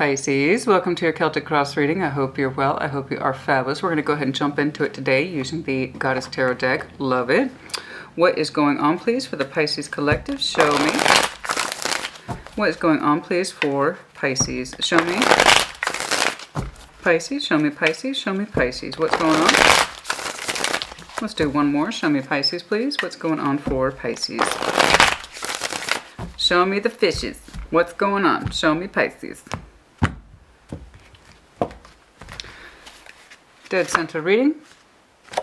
Pisces. Welcome to your Celtic Cross reading. I hope you're well. I hope you are fabulous. We're going to go ahead and jump into it today using the Goddess Tarot deck. Love it. What is going on, please, for the Pisces Collective? Show me. What is going on, please, for Pisces? Show me. Pisces, show me Pisces, show me Pisces. What's going on? Let's do one more. Show me Pisces, please. What's going on for Pisces? Show me the fishes. What's going on? Show me Pisces. Dead center reading.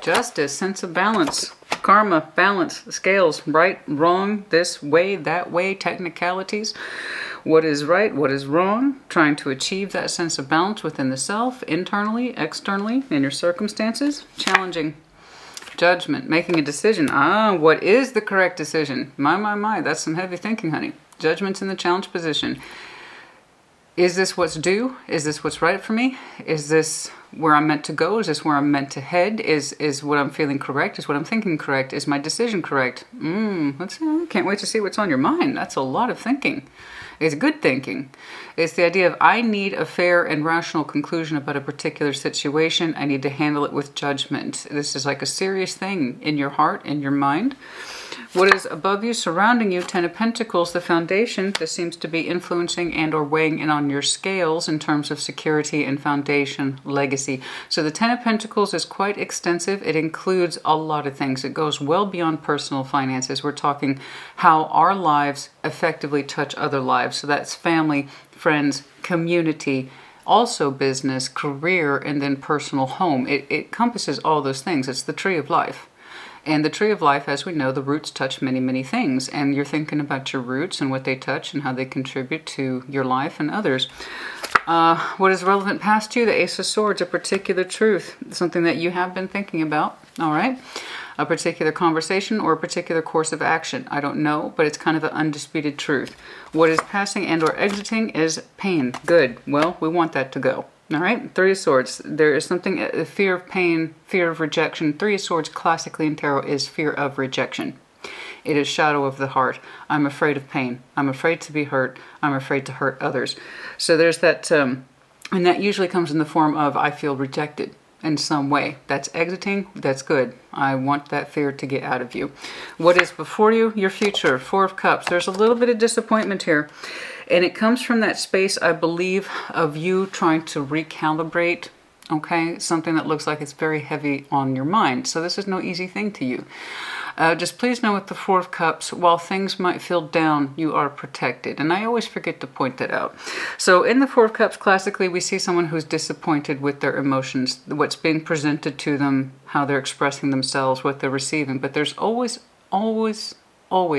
Justice, sense of balance. Karma, balance, scales, right, wrong, this way, that way, technicalities. What is right, what is wrong. Trying to achieve that sense of balance within the self, internally, externally, in your circumstances. Challenging. Judgment, making a decision. What is the correct decision? My, that's some heavy thinking, honey. Judgment's in the challenge position. Is this what's due? Is this what's right for me? Is this where I'm meant to go? Is this where I'm meant to head? Is what I'm feeling correct? Is what I'm thinking correct? Is my decision correct? Let's see. I can't wait to see what's on your mind. That's a lot of thinking. It's good thinking. It's the idea of I need a fair and rational conclusion about a particular situation. I need to handle it with judgment. This is like a serious thing in your heart, in your mind. What is above you, surrounding you, Ten of Pentacles, the foundation. This seems to be influencing and or weighing in on your scales in terms of security and foundation, legacy. So the Ten of Pentacles is quite extensive. It includes a lot of things. It goes well beyond personal finances. We're talking how our lives effectively touch other lives. So that's family, friends, community, also business, career, and then personal home. It encompasses all those things. It's the tree of life. And the tree of life, as we know, the roots touch many, many things. And you're thinking about your roots and what they touch and how they contribute to your life and others. What is relevant past you? The Ace of Swords, a particular truth, something that you have been thinking about, all right? A particular conversation or a particular course of action. I don't know, but it's kind of an undisputed truth. What is passing and or exiting is pain. Good. Well, we want that to go. All right, Three of Swords. There is something, fear of pain, fear of rejection. Three of Swords classically in tarot is fear of rejection. It is shadow of the heart. I'm afraid of pain. I'm afraid to be hurt. I'm afraid to hurt others. So there's that, and that usually comes in the form of I feel rejected in some way. That's exiting. That's good. I want that fear to get out of you. What is before you? Your future. Four of Cups. There's a little bit of disappointment here. And it comes from that space, I believe, of you trying to recalibrate, okay? Something that looks like it's very heavy on your mind. So this is no easy thing to you. Just please know with the Four of Cups, while things might feel down, you are protected. And I always forget to point that out. So in the Four of Cups, classically, we see someone who's disappointed with their emotions, what's being presented to them, how they're expressing themselves, what they're receiving. But there's always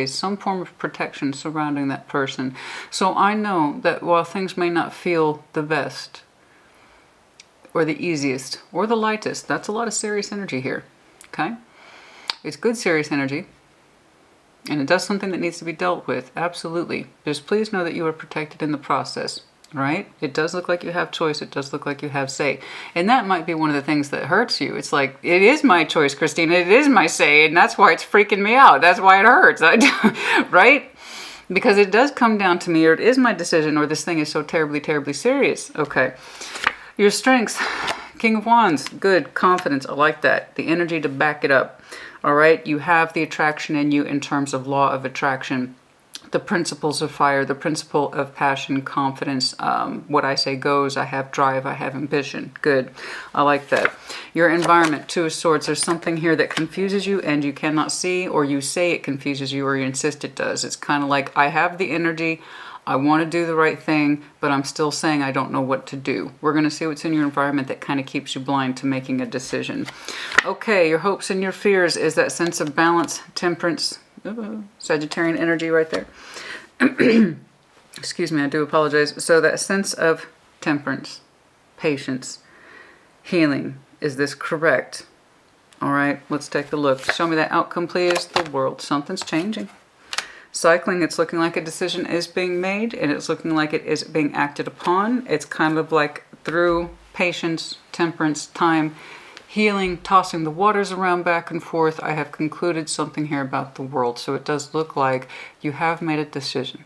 some form of protection surrounding that person. So I know that while things may not feel the best, or the easiest, or the lightest, that's a lot of serious energy here, okay? It's good serious energy, and it does something that needs to be dealt with, absolutely. Just please know that you are protected in the process, right? It does look like you have choice. It does look like you have say. And that might be one of the things that hurts you. It's like, it is my choice, Christina. It is my say, and that's why it's freaking me out. That's why it hurts, right? Because it does come down to me, or it is my decision, or this thing is so terribly, terribly serious. Okay. Your strengths, King of Wands, good, confidence. I like that. The energy to back it up. All right. You have the attraction in you in terms of law of attraction. The principles of fire, the principle of passion, confidence, what I say goes. I have drive, I have ambition. Good. I like that. Your environment, Two of Swords. There's something here that confuses you and you cannot see, or you say it confuses you, or you insist it does. It's kind of like, I have the energy, I want to do the right thing, but I'm still saying I don't know what to do. We're going to see what's in your environment that kind of keeps you blind to making a decision. Okay, your hopes and your fears is that sense of balance, temperance, Sagittarian energy right there. Excuse me, I do apologize. So that sense of temperance, patience, healing, is this correct? All right, let's take a look. Show me that outcome, please. The world, something's changing. Cycling, it's looking like a decision is being made, and it's looking like it is being acted upon. It's kind of like through patience, temperance, time, healing, tossing the waters around back and forth, I have concluded something here about the world. So it does look like you have made a decision.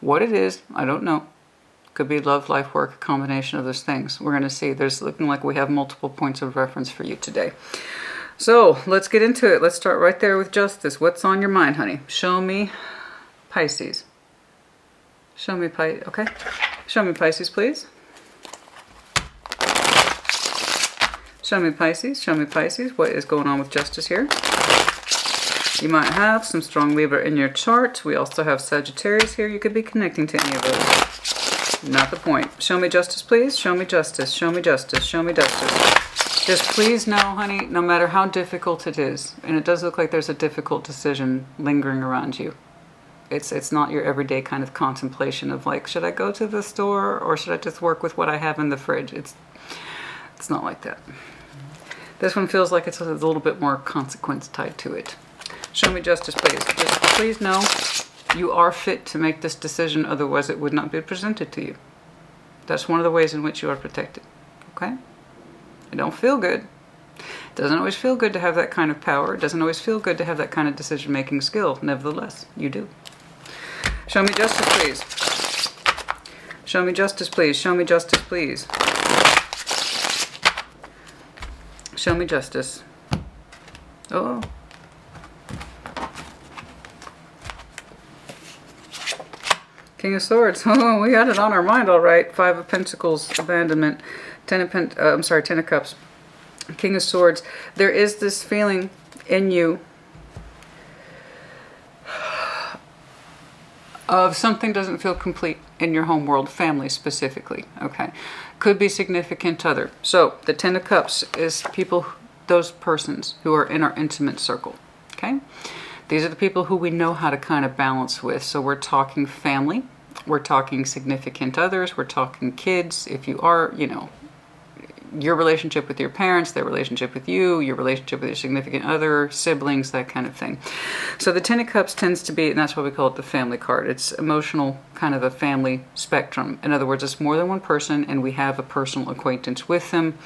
What it is, I don't know. Could be love, life, work, a combination of those things. We're going to see. There's looking like we have multiple points of reference for you today. So let's get into it. Let's start right there with justice. What's on your mind, honey? Show me Pisces. Show me Pisces. Okay. Show me Pisces, please. Show me Pisces. Show me Pisces. What is going on with justice here? You might have some strong Libra in your chart. We also have Sagittarius here. You could be connecting to any of those. Not the point. Show me justice, please. Show me justice. Show me justice. Show me justice. Just please know, honey, no matter how difficult it is, and it does look like there's a difficult decision lingering around you. It's not your everyday kind of contemplation of like, should I go to the store or should I just work with what I have in the fridge? It's not like that. This one feels like it's a little bit more consequence tied to it. Show me justice, please. Just please know you are fit to make this decision, otherwise it would not be presented to you. That's one of the ways in which you are protected. Okay? It don't feel good. It doesn't always feel good to have that kind of power. It doesn't always feel good to have that kind of decision-making skill. Nevertheless, you do. Show me justice, please. Show me justice, please. Show me justice, please. Show me justice. Oh. King of Swords. Oh, we had it on our mind, all right. Five of Pentacles, abandonment. Ten of Cups. King of Swords. There is this feeling in you of something doesn't feel complete in your home world, family specifically, okay? Could be significant other. So the Ten of Cups is people, those persons who are in our intimate circle, okay? These are the people who we know how to kind of balance with. So we're talking family, we're talking significant others, we're talking kids. If you are, you know, your relationship with your parents, their relationship with you, your relationship with your significant other, siblings, that kind of thing. So the Ten of Cups tends to be, and that's why we call it the family card. It's emotional, kind of a family spectrum. In other words, it's more than one person, and we have a personal acquaintance with them.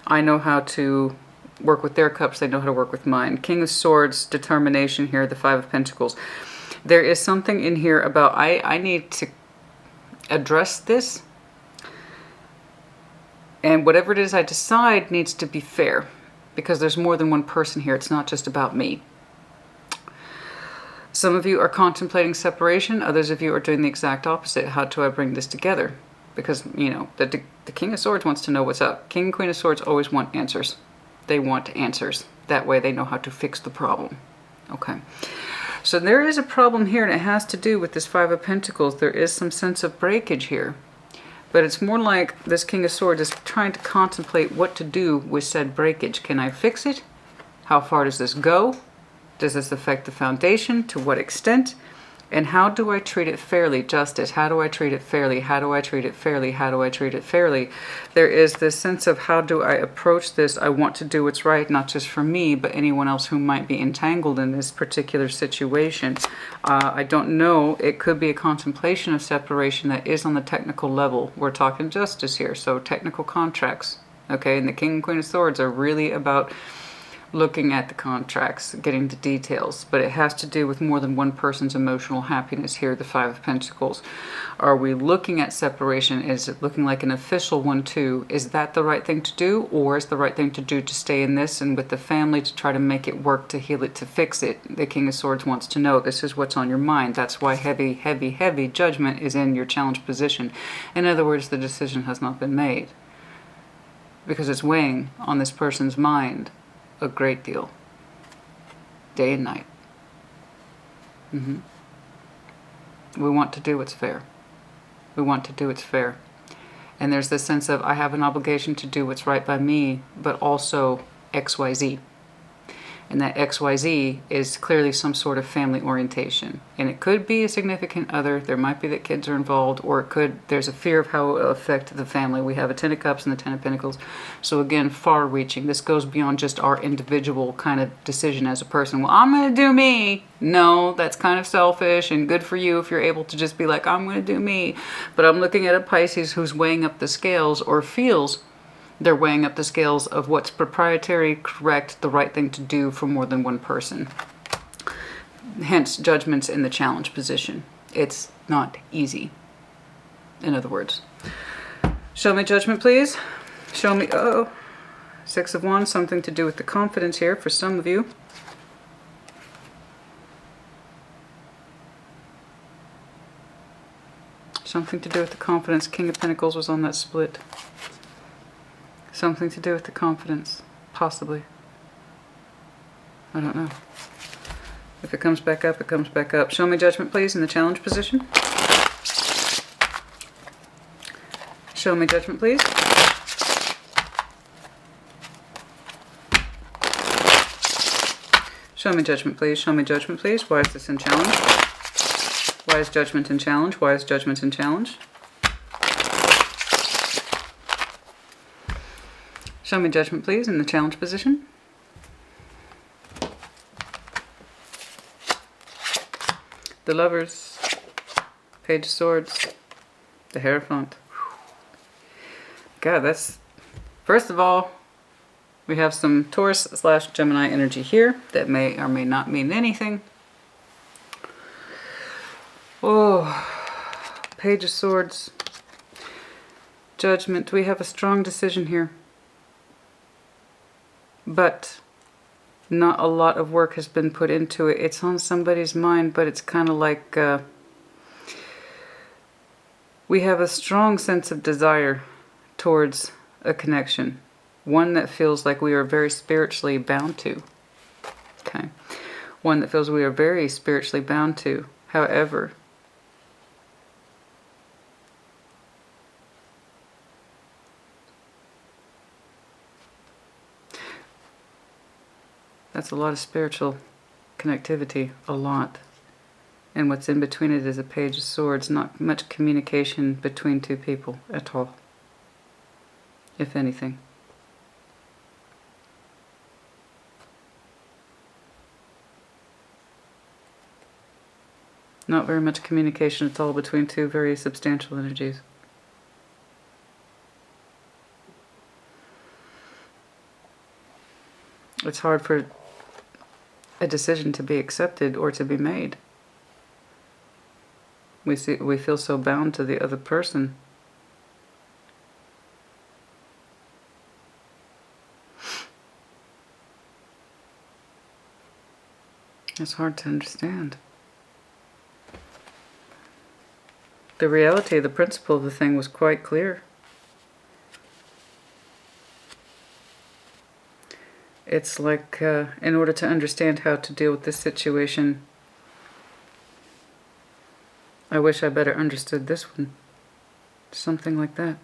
I know how to work with their cups, they know how to work with mine. King of Swords, determination here, the Five of Pentacles. There is something in here about, I need to address this, and whatever it is I decide needs to be fair, because there's more than one person here. It's not just about me. Some of you are contemplating separation. Others of you are doing the exact opposite. How do I bring this together? Because, you know, the King of Swords wants to know what's up. King and Queen of Swords always want answers. They want answers. That way they know how to fix the problem. Okay. So there is a problem here, and it has to do with this Five of Pentacles. There is some sense of breakage here. But it's more like this King of Swords is trying to contemplate what to do with said breakage. Can I fix it? How far does this go? Does this affect the foundation? To what extent? And how do I treat it fairly? Justice. How do I treat it fairly? How do I treat it fairly? How do I treat it fairly? There is this sense of how do I approach this? I want to do what's right, not just for me, but anyone else who might be entangled in this particular situation. I don't know. It could be a contemplation of separation that is on the technical level. We're talking justice here, so technical contracts. Okay, and the King and Queen of Swords are really about looking at the contracts, getting the details, but it has to do with more than one person's emotional happiness here, the Five of Pentacles. Are we looking at separation? Is it looking like an official one too? Is that the right thing to do, or is the right thing to do to stay in this and with the family to try to make it work, to heal it, to fix it? The King of Swords wants to know. This is what's on your mind. That's why heavy, heavy, heavy judgment is in your challenge position. In other words, the decision has not been made because it's weighing on this person's mind a great deal, day and night. We want to do what's fair. We want to do what's fair. And there's this sense of, I have an obligation to do what's right by me, but also XYZ. And that XYZ is clearly some sort of family orientation. And it could be a significant other. There might be that kids are involved, or it could, there's a fear of how it will affect the family. We have a Ten of Cups and the Ten of Pentacles. So again, far reaching. This goes beyond just our individual kind of decision as a person. Well, I'm going to do me. No, that's kind of selfish and good for you if you're able to just be like, I'm going to do me. But I'm looking at a Pisces who's weighing up the scales, or feels they're weighing up the scales of what's proprietary, correct, the right thing to do for more than one person. Hence, judgments in the challenge position. It's not easy. in other words. Show me Judgment, please. Show me, Six of Wands, something to do with the confidence here for some of you. Something to do with the confidence. King of Pentacles was on that split. Something to do with the confidence. Possibly. I don't know. If it comes back up, it comes back up. Show me Judgment, please, in the challenge position. Show me Judgment, please. Show me Judgment, please. Show me Judgment, please. Why is this in challenge? Why is Judgment in challenge? Why is Judgment in challenge? Show me Judgment, please, in the challenge position. The Lovers. Page of Swords. The Hierophant. God, that's... First of all, we have some Taurus/Gemini energy here that may or may not mean anything. Oh, Page of Swords. Judgment. We have a strong decision here. But not a lot of work has been put into it. It's on somebody's mind, but it's kind of like we have a strong sense of desire towards a connection. One that feels like we are very spiritually bound to. Okay. One that feels we are very spiritually bound to. However, that's a lot of spiritual connectivity. A lot. And what's in between it is a Page of Swords. Not much communication between two people at all. If anything. Not very much communication at all between two very substantial energies. It's hard for a decision to be accepted or to be made. We feel so bound to the other person. It's hard to understand. The reality, the principle of the thing was quite clear. It's like, in order to understand how to deal with this situation, I wish I better understood this one. Something like that.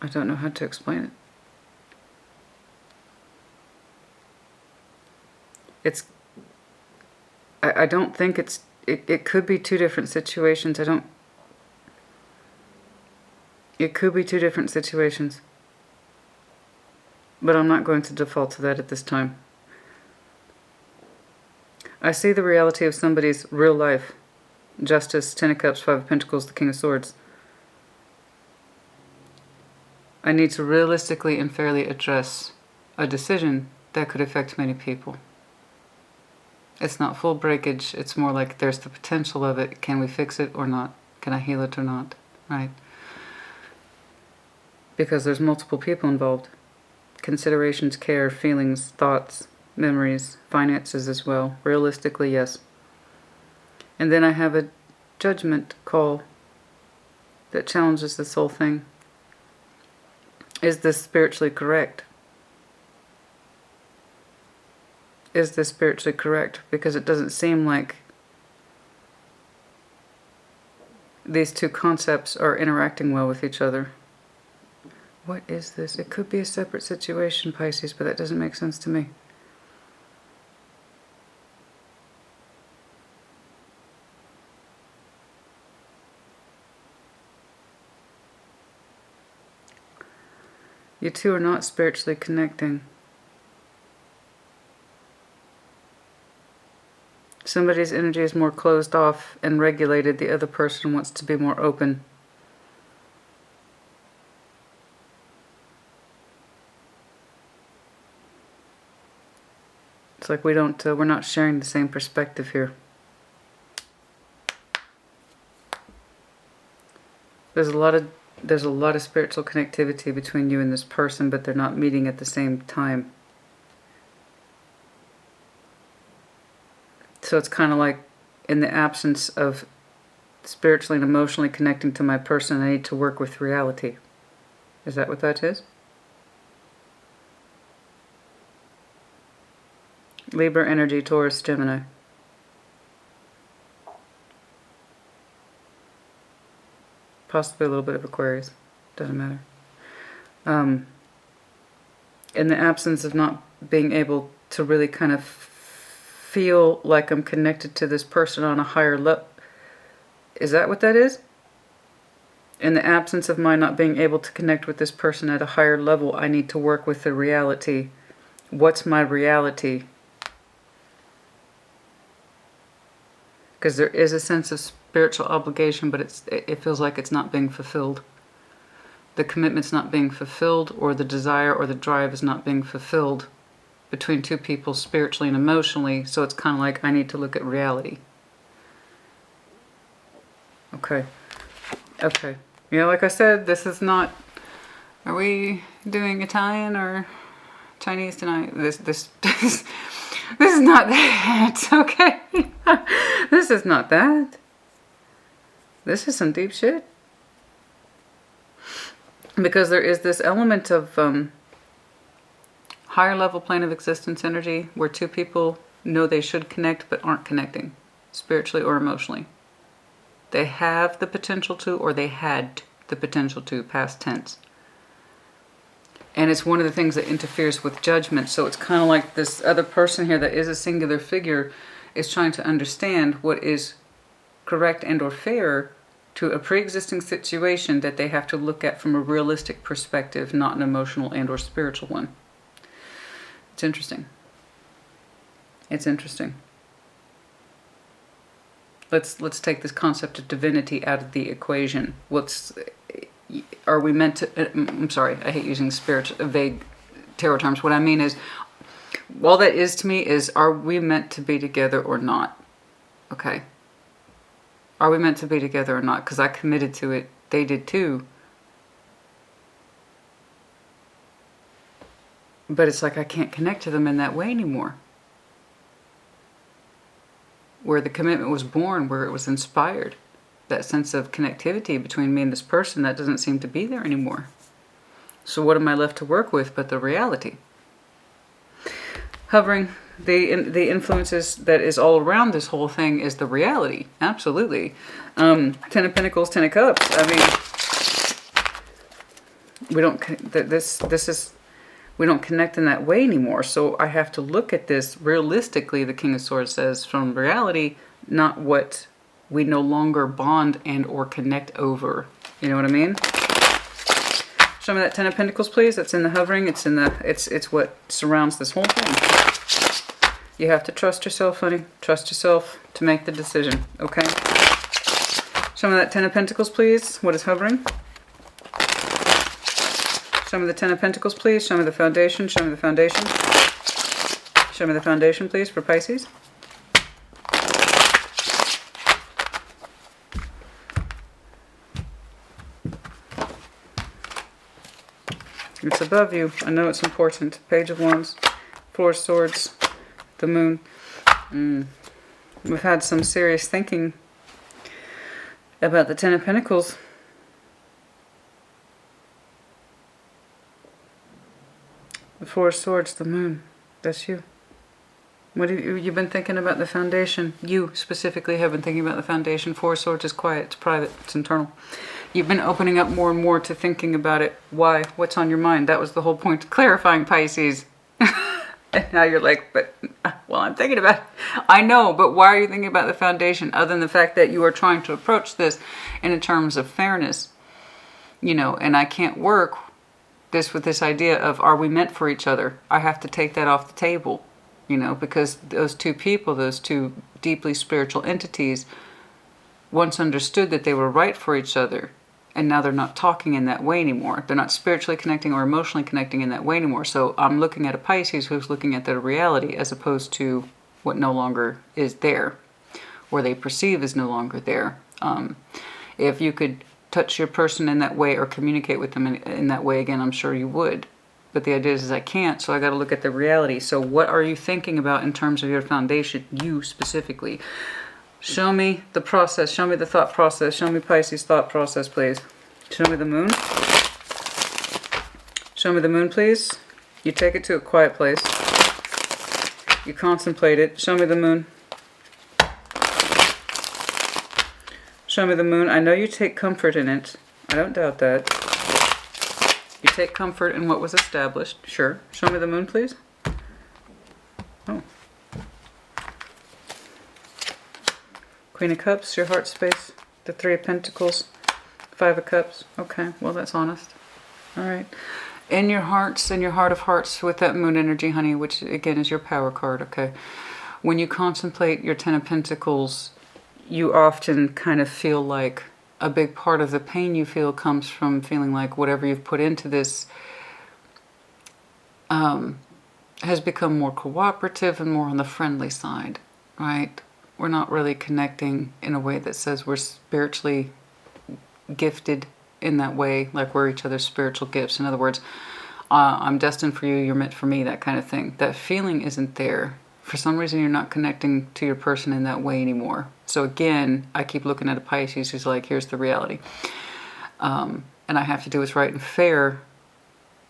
I don't know how to explain it. I don't think it could be two different situations. It could be two different situations. But I'm not going to default to that at this time. I see the reality of somebody's real life. Justice, Ten of Cups, Five of Pentacles, the King of Swords. I need to realistically and fairly address a decision that could affect many people. It's not full breakage. It's more like there's the potential of it. Can we fix it or not? Can I heal it or not? Right? Because there's multiple people involved. Considerations, care, feelings, thoughts, memories, finances as well. Realistically, yes. And then I have a judgment call that challenges this whole thing. Is this spiritually correct? Is this spiritually correct? Because it doesn't seem like these two concepts are interacting well with each other. What is this? It could be a separate situation, Pisces, but that doesn't make sense to me. You two are not spiritually connecting. Somebody's energy is more closed off and regulated. The other person wants to be more open. It's like we're not sharing the same perspective here. There's a lot of spiritual connectivity between you and this person, but they're not meeting at the same time. So it's kind of like, in the absence of spiritually and emotionally connecting to my person, I need to work with reality. Is that what that is? Libra energy, Taurus, Gemini. Possibly a little bit of Aquarius. Doesn't matter. In the absence of not being able to really kind of feel like I'm connected to this person on a higher level. Is that what that is? In the absence of my not being able to connect with this person at a higher level, I need to work with the reality. What's my reality? Because there is a sense of spiritual obligation, but it feels like it's not being fulfilled. The commitment's not being fulfilled, or the desire or the drive is not being fulfilled between two people spiritually and emotionally, so it's kind of like I need to look at reality. Okay. Okay. You know, like I said, this is not... Are we doing Italian or Chinese tonight? This is not that, okay? This is not that. This is some deep shit. Because there is this element of higher level plane of existence energy where two people know they should connect but aren't connecting, spiritually or emotionally. They have the potential to, or they had the potential to, past tense. And it's one of the things that interferes with judgment. So it's kind of like this other person here that is a singular figure is trying to understand what is correct and or fair to a pre-existing situation that they have to look at from a realistic perspective, not an emotional and or spiritual one. It's interesting. It's interesting. Let's take this concept of divinity out of the equation. Are we meant to... I'm sorry, I hate using vague tarot terms. What I mean is, all that is to me is, are we meant to be together or not? Okay. Are we meant to be together or not? Because I committed to it. They did too. But it's like I can't connect to them in that way anymore. Where the commitment was born, where it was inspired. That sense of connectivity between me and this person, that doesn't seem to be there anymore. So what am I left to work with but the reality? Hovering, the influences that is all around this whole thing is the reality. Absolutely. Ten of Pentacles, Ten of Cups. I mean, we don't connect in that way anymore. So I have to look at this realistically, the King of Swords says, from reality, not what we no longer bond and or connect over. You know what I mean? Show me that Ten of Pentacles, please. That's in the hovering. It's in the it's what surrounds this whole thing. You have to trust yourself, honey. Trust yourself to make the decision. Okay? Show me that Ten of Pentacles, please. What is hovering? Show me the Ten of Pentacles, please. Show me the foundation. Show me the foundation. Show me the foundation, please, for Pisces. It's above you. I know it's important. Page of Wands, Four of Swords, the Moon. We've had some serious thinking about the Ten of Pentacles. The Four of Swords, the Moon. That's you. What have you been thinking about the foundation? You specifically have been thinking about the foundation. Four of Swords is quiet. It's private. It's internal. You've been opening up more and more to thinking about it. Why? What's on your mind? That was the whole point. Clarifying, Pisces. And now you're like, but, well, I'm thinking about it. I know, but why are you thinking about the foundation? Other than the fact that you are trying to approach this in terms of fairness. You know, and I can't work this with this idea of, are we meant for each other? I have to take that off the table. You know, because those two people, those two deeply spiritual entities, once understood that they were right for each other. And now they're not talking in that way anymore. They're not spiritually connecting or emotionally connecting in that way anymore. So I'm looking at a Pisces who's looking at their reality as opposed to what no longer is there. Or they perceive is no longer there. If you could touch your person in that way or communicate with them in that way again, I'm sure you would. But the idea is I can't, so I got to look at the reality. So what are you thinking about in terms of your foundation, you specifically? Show me the process. Show me the thought process. Show me Pisces' thought process, please. Show me the moon. Show me the moon, please. You take it to a quiet place. You contemplate it. Show me the moon. Show me the moon. I know you take comfort in it. I don't doubt that. You take comfort in what was established. Sure. Show me the moon, please. Oh. Queen of Cups, your heart space. The Three of Pentacles. Five of Cups. Okay, well, that's honest. All right. In your hearts, in your heart of hearts with that moon energy, honey, which again is your power card, okay? When you contemplate your Ten of Pentacles, you often kind of feel like a big part of the pain you feel comes from feeling like whatever you've put into this has become more cooperative and more on the friendly side, right? We're not really connecting in a way that says we're spiritually gifted in that way, like we're each other's spiritual gifts. In other words, I'm destined for you, you're meant for me, that kind of thing. That feeling isn't there. For some reason, you're not connecting to your person in that way anymore. So again, I keep looking at a Pisces who's like, here's the reality. And I have to do what's right and fair,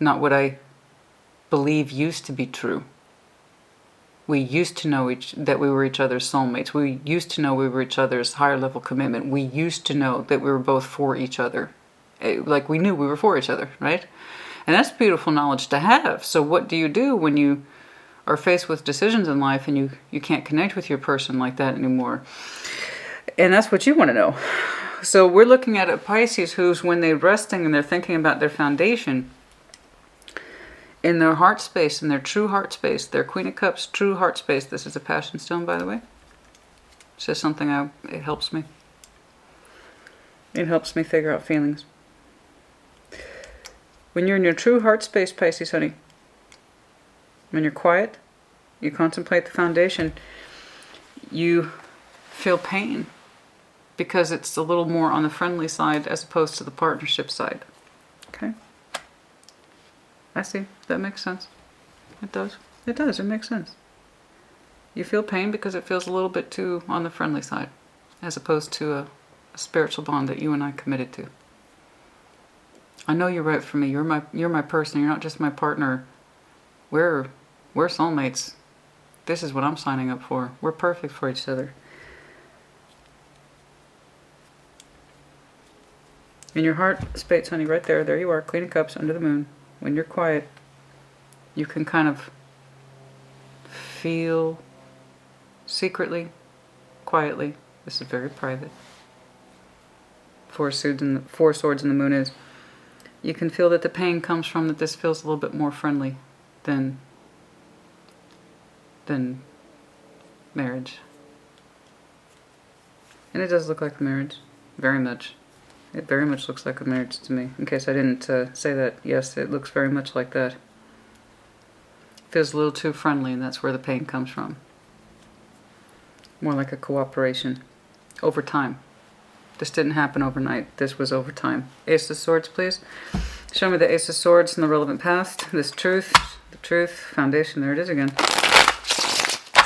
not what I believe used to be true. We used to know that we were each other's soulmates. We used to know we were each other's higher level commitment. We used to know that we were both for each other. Like we knew we were for each other, right? And that's beautiful knowledge to have. So what do you do when you are faced with decisions in life and you can't connect with your person like that anymore? And that's what you want to know. So we're looking at a Pisces who's, when they're resting and they're thinking about their foundation, in their heart space, in their true heart space, their Queen of Cups, true heart space. This is a passion stone, by the way. It's just something it helps me. It helps me figure out feelings. When you're in your true heart space, Pisces, honey, when you're quiet, you contemplate the foundation, you feel pain because it's a little more on the friendly side as opposed to the partnership side. Okay? I see. That makes sense. It does. It does. It makes sense. You feel pain because it feels a little bit too on the friendly side as opposed to a spiritual bond that you and I committed to. I know you're right for me. You're my person. You're not just my partner. We're soulmates. This is what I'm signing up for. We're perfect for each other. In your heart space, honey, right there. There you are. Queen of Cups under the moon. When you're quiet, you can kind of feel secretly, quietly. This is very private. Four swords in the moon is. You can feel that the pain comes from that this feels a little bit more friendly than marriage. And it does look like a marriage, very much. It very much looks like a marriage to me. In case I didn't say that, yes, it looks very much like that. Feels a little too friendly, and that's where the pain comes from. More like a cooperation. Over time. This didn't happen overnight. This was over time. Ace of Swords, please. Show me the Ace of Swords in the relevant past. This truth, the truth, foundation. There it is again.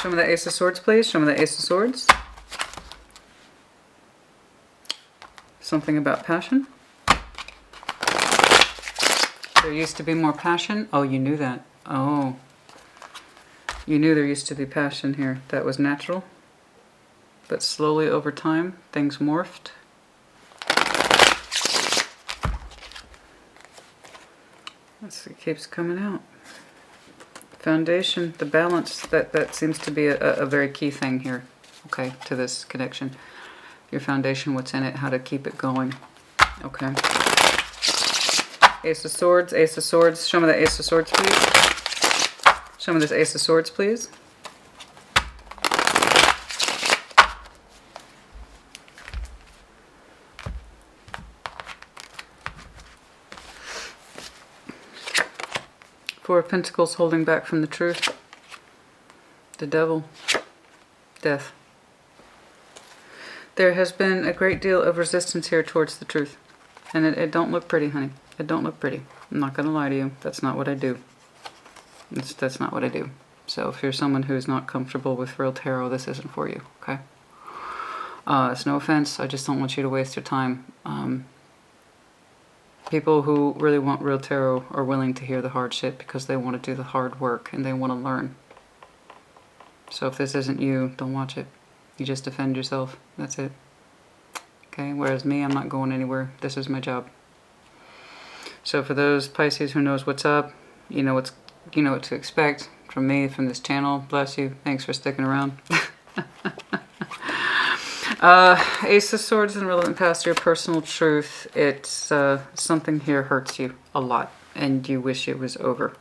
Show me the Ace of Swords, please. Show me the Ace of Swords. Something about passion. There used to be more passion. Oh, you knew that. Oh. You knew there used to be passion here. That was natural. But slowly over time, things morphed. It keeps coming out. Foundation, the balance, that seems to be a very key thing here, okay, to this connection. Your foundation, what's in it, how to keep it going. Okay. Ace of Swords, Ace of Swords. Show me the Ace of Swords, please. Show me this Ace of Swords, please. Four of Pentacles holding back from the truth. The Devil. Death. There has been a great deal of resistance here towards the truth. And it don't look pretty, honey. It don't look pretty. I'm not going to lie to you. That's not what I do. That's not what I do. So if you're someone who's not comfortable with real tarot, this isn't for you, okay? It's no offense. I just don't want you to waste your time. People who really want real tarot are willing to hear the hard shit because they want to do the hard work and they want to learn. So if this isn't you, don't watch it. You just defend yourself. That's it. Okay? Whereas me, I'm not going anywhere. This is my job. So for those Pisces who knows what's up, you know what to expect from me, from this channel. Bless you. Thanks for sticking around. Ace of Swords and relevant past your personal truth. It's something here hurts you a lot and you wish it was over.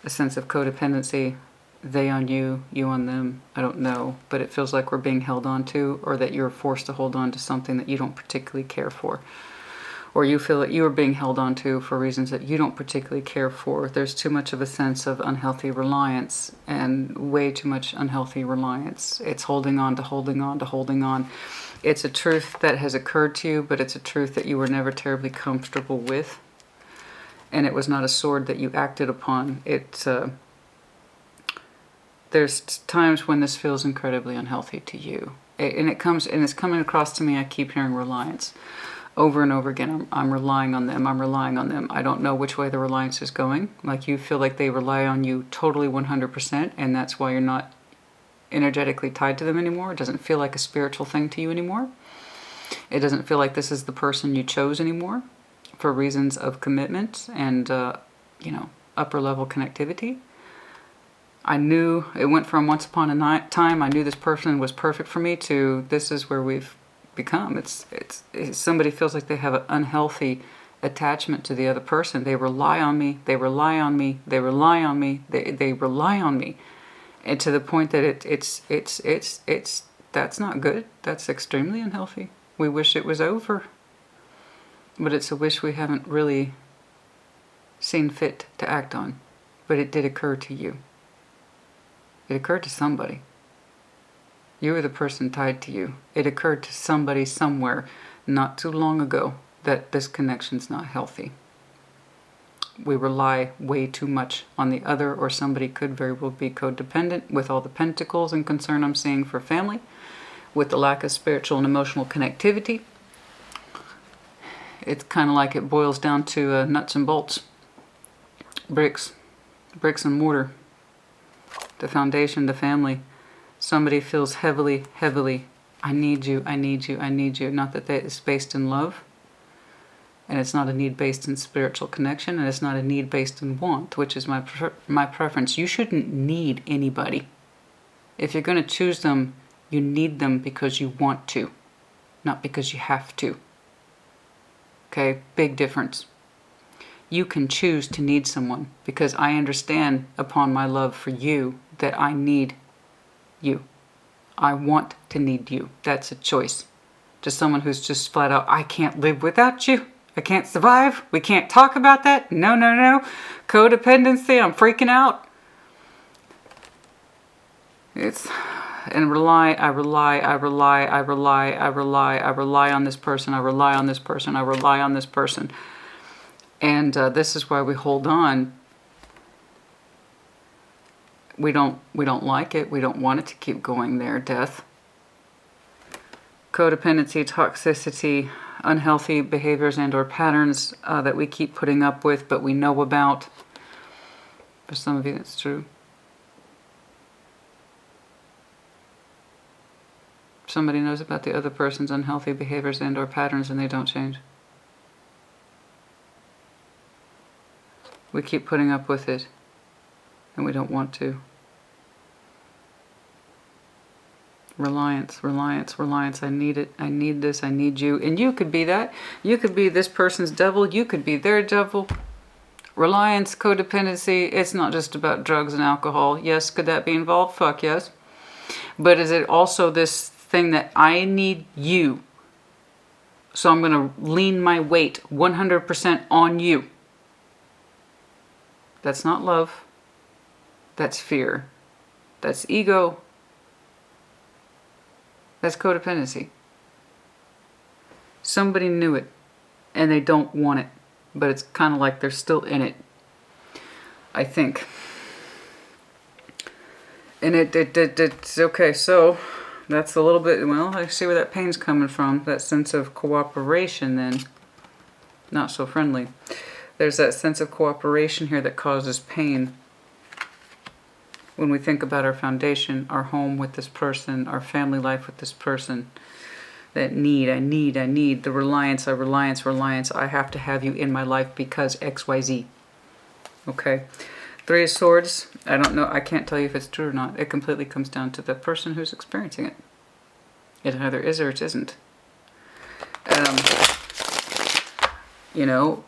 A sense of codependency, they on you, you on them, I don't know, but it feels like we're being held on to, or that you're forced to hold on to something that you don't particularly care for. Or you feel that you are being held on to for reasons that you don't particularly care for. There's too much of a sense of unhealthy reliance, and way too much unhealthy reliance. It's holding on to holding on to holding on. It's a truth that has occurred to you, but it's a truth that you were never terribly comfortable with. And it was not a sword that you acted upon. There's times when this feels incredibly unhealthy to you. It's coming across to me, I keep hearing reliance. Over and over again, I'm relying on them, I'm relying on them. I don't know which way the reliance is going. Like you feel like they rely on you totally 100%, and that's why you're not energetically tied to them anymore. It doesn't feel like a spiritual thing to you anymore. It doesn't feel like this is the person you chose anymore for reasons of commitment and, upper level connectivity. I knew it went from once upon a time, I knew this person was perfect for me, to this is where we've become. It's somebody feels like they have an unhealthy attachment to the other person. They rely on me, they rely on me, they rely on me, they rely on me. And to the point that it's that's not good. That's extremely unhealthy. We wish it was over. But it's a wish we haven't really seen fit to act on. But it did occur to you. It occurred to somebody. You were the person tied to you. It occurred to somebody somewhere not too long ago that this connection's not healthy. We rely way too much on the other, or somebody could very well be codependent with all the pentacles and concern I'm seeing for family, with the lack of spiritual and emotional connectivity. It's kind of like it boils down to nuts and bolts, bricks and mortar, the foundation, the family. Somebody feels heavily, I need you, I need you, I need you. Not that it's based in love. And it's not a need based in spiritual connection. And it's not a need based in want, which is my preference. You shouldn't need anybody. If you're going to choose them, you need them because you want to. Not because you have to. Okay? Big difference. You can choose to need someone because I understand upon my love for you that I need you. I want to need you. That's a choice. To someone who's just flat out, I can't live without you. I can't survive. We can't talk about that. No. Codependency. I'm freaking out. I rely on this person. I rely on this person. I rely on this person. And this is why we hold on. We don't like it. We don't want it to keep going there. Death. Codependency, toxicity, unhealthy behaviors and or patterns that we keep putting up with, but we know about. For some of you, that's true. Somebody knows about the other person's unhealthy behaviors and or patterns and they don't change. We keep putting up with it and we don't want to. Reliance. I need it. I need this. I need you. And you could be that. You could be this person's devil. You could be their devil. Reliance, codependency. It's not just about drugs and alcohol. Yes, could that be involved? Fuck yes. But is it also this thing that I need you? So I'm going to lean my weight 100% on you. That's not love. That's fear. That's ego. That's codependency. Somebody knew it and they don't want it, but it's kind of like they're still in it, I think. And it's okay. So that's a little bit, well, I see where that pain's coming from. That sense of cooperation then. Not so friendly. There's that sense of cooperation here that causes pain. When we think about our foundation, our home with this person, our family life with this person. That need, I need. The reliance, I have to have you in my life because XYZ. Okay. Three of Swords, I don't know, I can't tell you if it's true or not. It completely comes down to the person who's experiencing it. It either is or it isn't. You know,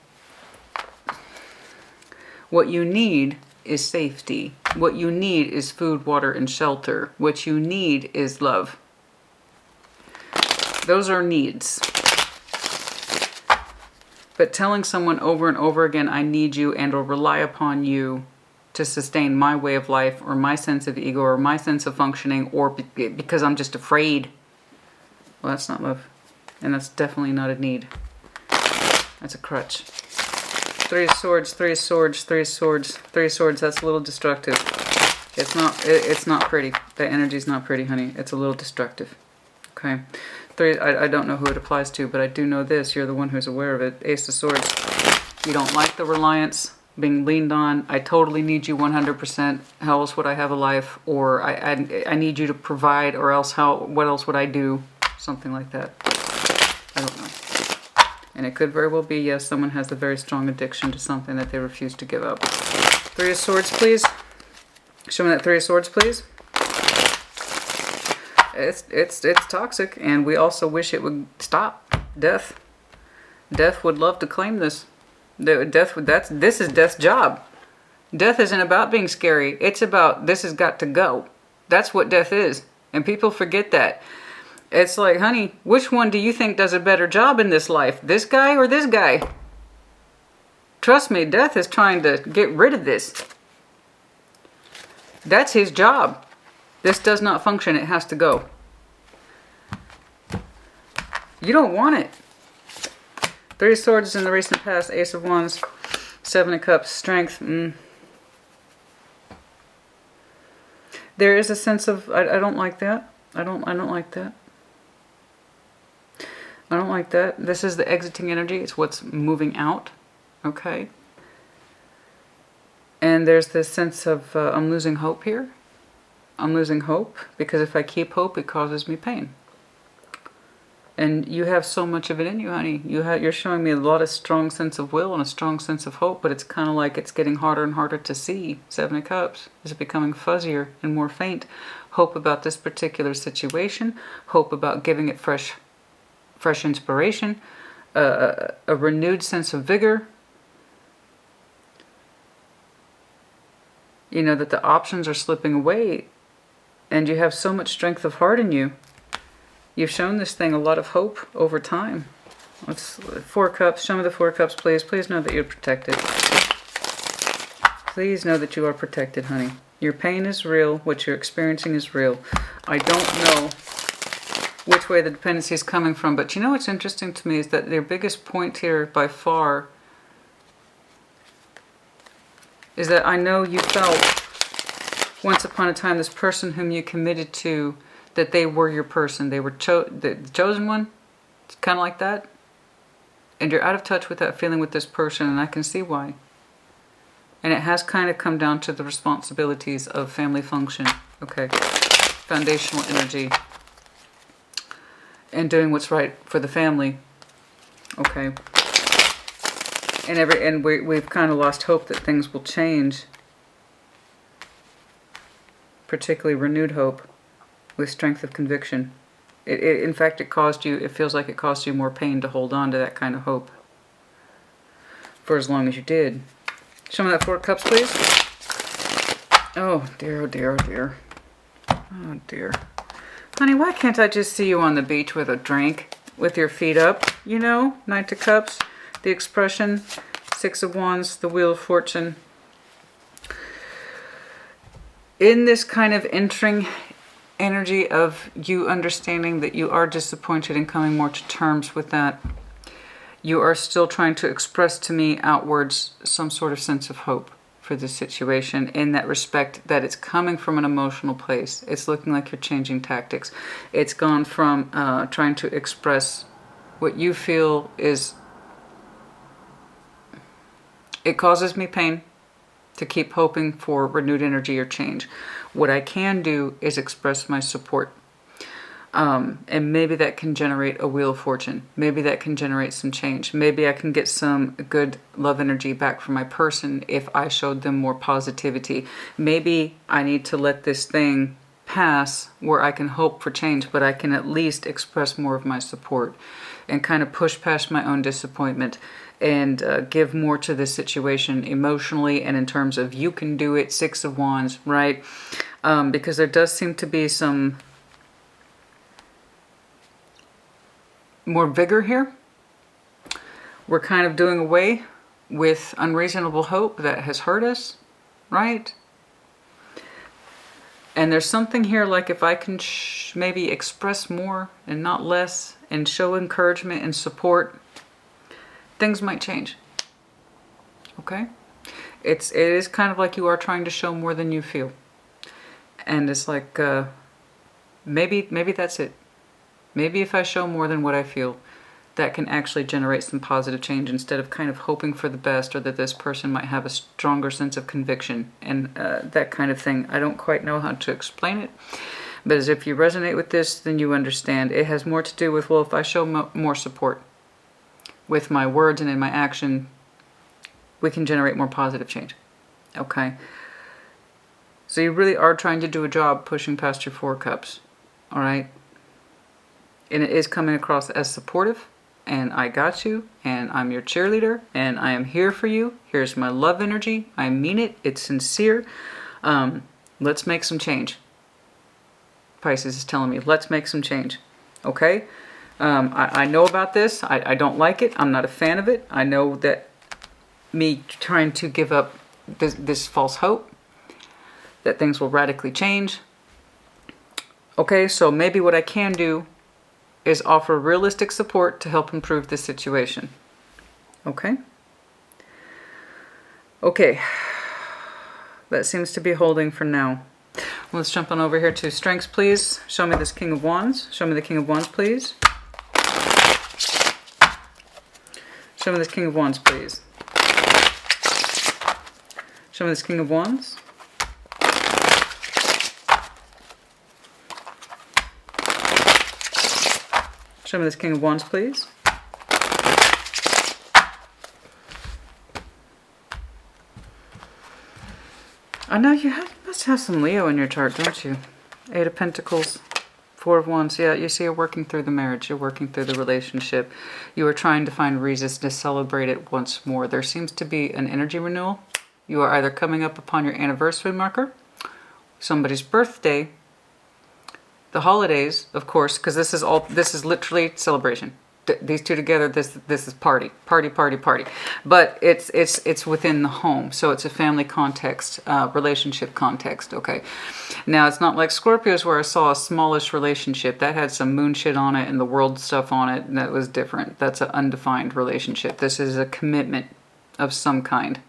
what you need is safety. What you need is food, water, and shelter. What you need is love. Those are needs. But telling someone over and over again, I need you and or rely upon you to sustain my way of life or my sense of ego or my sense of functioning or because I'm just afraid. Well, that's not love. And that's definitely not a need. That's a crutch. Three of Swords, Three of Swords, Three of Swords, Three of Swords. That's a little destructive. It's not pretty. The energy's not pretty, honey. It's a little destructive. Okay. I don't know who it applies to, but I do know this. You're the one who's aware of it. Ace of Swords. You don't like the reliance, being leaned on. I totally need you 100%. How else would I have a life? Or I need you to provide, or else what else would I do? Something like that. I don't know. And it could very well be, yes, someone has a very strong addiction to something that they refuse to give up. Three of Swords, please. Show me that Three of Swords, please. It's toxic, and we also wish it would stop. Death would love to claim this. This is Death's job. Death isn't about being scary. It's about this has got to go. That's what Death is, and people forget that. It's like, honey, which one do you think does a better job in this life? This guy or this guy? Trust me, Death is trying to get rid of this. That's his job. This does not function. It has to go. You don't want it. Three of Swords in the recent past. Ace of Wands. Seven of Cups. Strength. There is a sense of, I don't like that. I don't like that. I don't like that. This is the exiting energy. It's what's moving out. Okay. And there's this sense of, I'm losing hope here. I'm losing hope because if I keep hope, it causes me pain. And you have so much of it in you, honey. You're showing me a lot of strong sense of will and a strong sense of hope, but it's kind of like it's getting harder and harder to see. Seven of Cups is becoming fuzzier and more faint. Hope about this particular situation. Hope about giving it fresh inspiration. A renewed sense of vigor. You know that the options are slipping away. And you have so much strength of heart in you. You've shown this thing a lot of hope over time. Four of Cups. Show me the Four of Cups, please. Please know that you're protected. Please know that you are protected, honey. Your pain is real. What you're experiencing is real. I don't know which way the dependency is coming from, but you know what's interesting to me is that their biggest point here by far is that I know you felt once upon a time, this person whom you committed to, that they were your person. They were the chosen one. It's kind of like that. And you're out of touch with that feeling with this person, and I can see why. And it has kind of come down to the responsibilities of family function. Okay. Foundational energy. And doing what's right for the family. Okay. And we've kind of lost hope that things will change. Particularly renewed hope with strength of conviction. In fact, it feels like it cost you more pain to hold on to that kind of hope for as long as you did. Show me that Four of Cups, please. Oh dear, oh dear, oh dear. Oh dear. Honey, why can't I just see you on the beach with a drink, with your feet up? You know, Knight of Cups, the expression, Six of Wands, the Wheel of Fortune. In this kind of entering energy of you understanding that you are disappointed and coming more to terms with that. You are still trying to express to me outwards some sort of sense of hope for this situation, in that respect that it's coming from an emotional place. It's looking like you're changing tactics. It's gone from trying to express what you feel is, it causes me pain to keep hoping for renewed energy or change. What I can do is express my support. And maybe that can generate a wheel of fortune. Maybe that can generate some change. Maybe I can get some good love energy back from my person if I showed them more positivity. Maybe I need to let this thing pass where I can hope for change, but I can at least express more of my support and kind of push past my own disappointment and give more to this situation emotionally and in terms of you can do it, 6 of Wands, right? Because there does seem to be some more vigor here. We're kind of doing away with unreasonable hope that has hurt us, right? And there's something here like if I can maybe express more and not less and show encouragement and support, things might change. Okay? It is kind of like you are trying to show more than you feel. And it's like maybe that's it. Maybe if I show more than what I feel, that can actually generate some positive change instead of kind of hoping for the best or that this person might have a stronger sense of conviction and that kind of thing. I don't quite know how to explain it. But as if you resonate with this, then you understand. It has more to do with, well, if I show more support with my words and in my action, we can generate more positive change. Okay? So you really are trying to do a job pushing past your 4 cups. All right? And it is coming across as supportive, and I got you, and I'm your cheerleader, and I am here for you. Here's my love energy. I mean it. It's sincere. Let's make some change. Pisces is telling me, let's make some change. Okay? I know about this. I don't like it. I'm not a fan of it. I know that me trying to give up this false hope that things will radically change. Okay, so maybe what I can do is offer realistic support to help improve the situation. Okay? Okay. That seems to be holding for now. Let's jump on over here to strengths, please. Show me this King of Wands. Show me the King of Wands, please. Show me this King of Wands, please. Show me this King of Wands. Show me this King of Wands, please. I know you must have some Leo in your chart, don't you? 8 of Pentacles, 4 of Wands. Yeah, you see you're working through the marriage. You're working through the relationship. You are trying to find reasons to celebrate it once more. There seems to be an energy renewal. You are either coming up upon your anniversary marker, somebody's birthday, the holidays, of course, because this is literally celebration. These two together, this is party. But it's within the home, so it's a family context, relationship context. Okay, now it's not like Scorpios where I saw a smallish relationship that had some moon shit on it and the world stuff on it, and that was different. That's an undefined relationship. This is a commitment of some kind,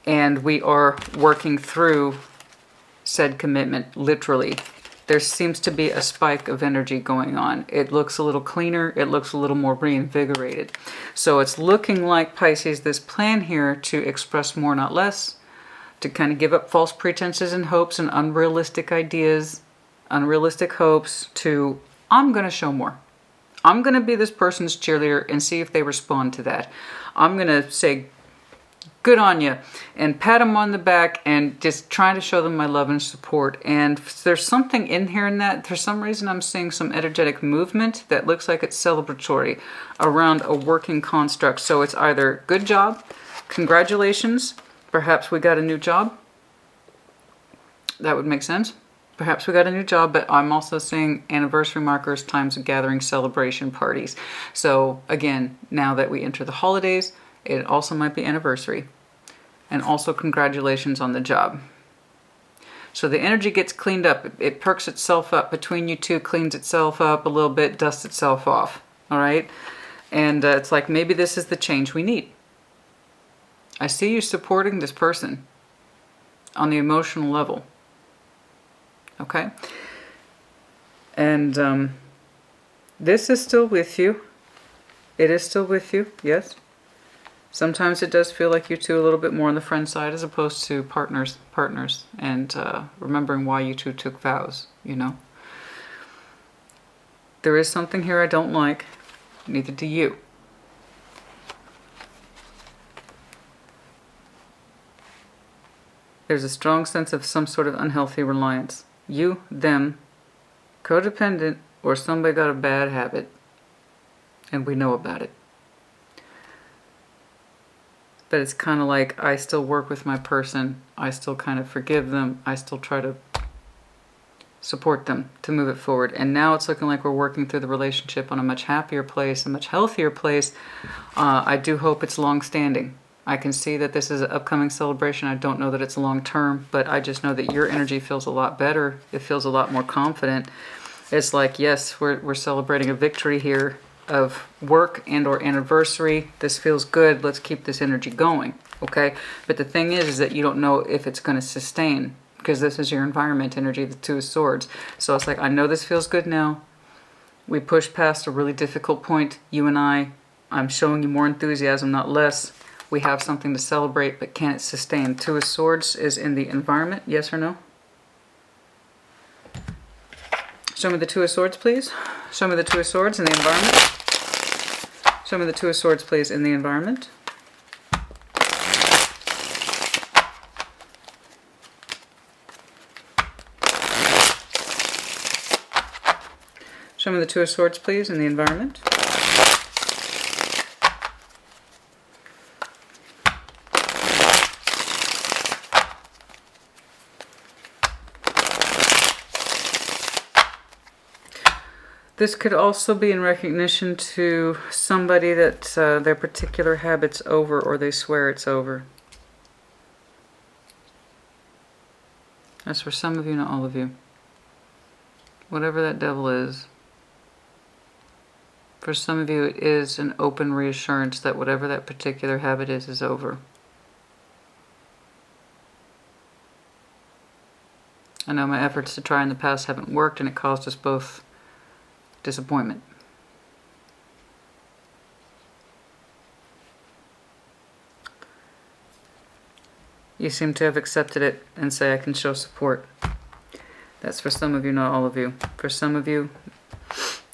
and we are working through said commitment literally. There seems to be a spike of energy going on. It looks a little cleaner. It looks a little more reinvigorated. So it's looking like, Pisces, this plan here to express more, not less, to kind of give up false pretenses and hopes and unrealistic ideas, unrealistic hopes, to, I'm going to show more. I'm going to be this person's cheerleader and see if they respond to that. I'm going to say, good on you, and pat them on the back and just trying to show them my love and support. And there's something in here in that. For some reason, I'm seeing some energetic movement that looks like it's celebratory around a working construct. So it's either good job, congratulations, perhaps we got a new job. That would make sense. Perhaps we got a new job, but I'm also seeing anniversary markers, times of gathering, celebration, parties. So again, now that we enter the holidays, it also might be anniversary. And also congratulations on the job. So the energy gets cleaned up. It perks itself up between you two, cleans itself up a little bit, dusts itself off. All right? And it's like maybe this is the change we need. I see you supporting this person on the emotional level. Okay? And this is still with you. It is still with you, yes. Sometimes it does feel like you two a little bit more on the friend side as opposed to partners, and remembering why you two took vows, you know. There is something here I don't like, neither do you. There's a strong sense of some sort of unhealthy reliance. You, them, codependent, or somebody got a bad habit, and we know about it. But it's kind of like I still work with my person. I still kind of forgive them. I still try to support them to move it forward. And now it's looking like we're working through the relationship on a much happier place, a much healthier place. I do hope it's long-standing. I can see that this is an upcoming celebration. I don't know that it's long-term, but I just know that your energy feels a lot better. It feels a lot more confident. It's like, yes, we're celebrating a victory here of work and or anniversary. This feels good. Let's keep this energy going, okay? But the thing is that you don't know if it's going to sustain, because this is your environment energy, the Two of Swords. So it's like, I know this feels good now. We pushed past a really difficult point, you and I'm showing you more enthusiasm, not less. We have something to celebrate, but can it sustain? Two of Swords is in the environment, yes or no? Show me the Two of Swords, please. Show me the Two of Swords in the environment. Show me the Two of Swords, please, in the environment. Show me the Two of Swords, please, in the environment. This could also be in recognition to somebody that their particular habit's over, or they swear it's over. That's for some of you, not all of you. Whatever that devil is. For some of you, it is an open reassurance that whatever that particular habit is over. I know my efforts to try in the past haven't worked, and it caused us both disappointment. You seem to have accepted it and say, I can show support. That's for some of you, not all of you. For some of you,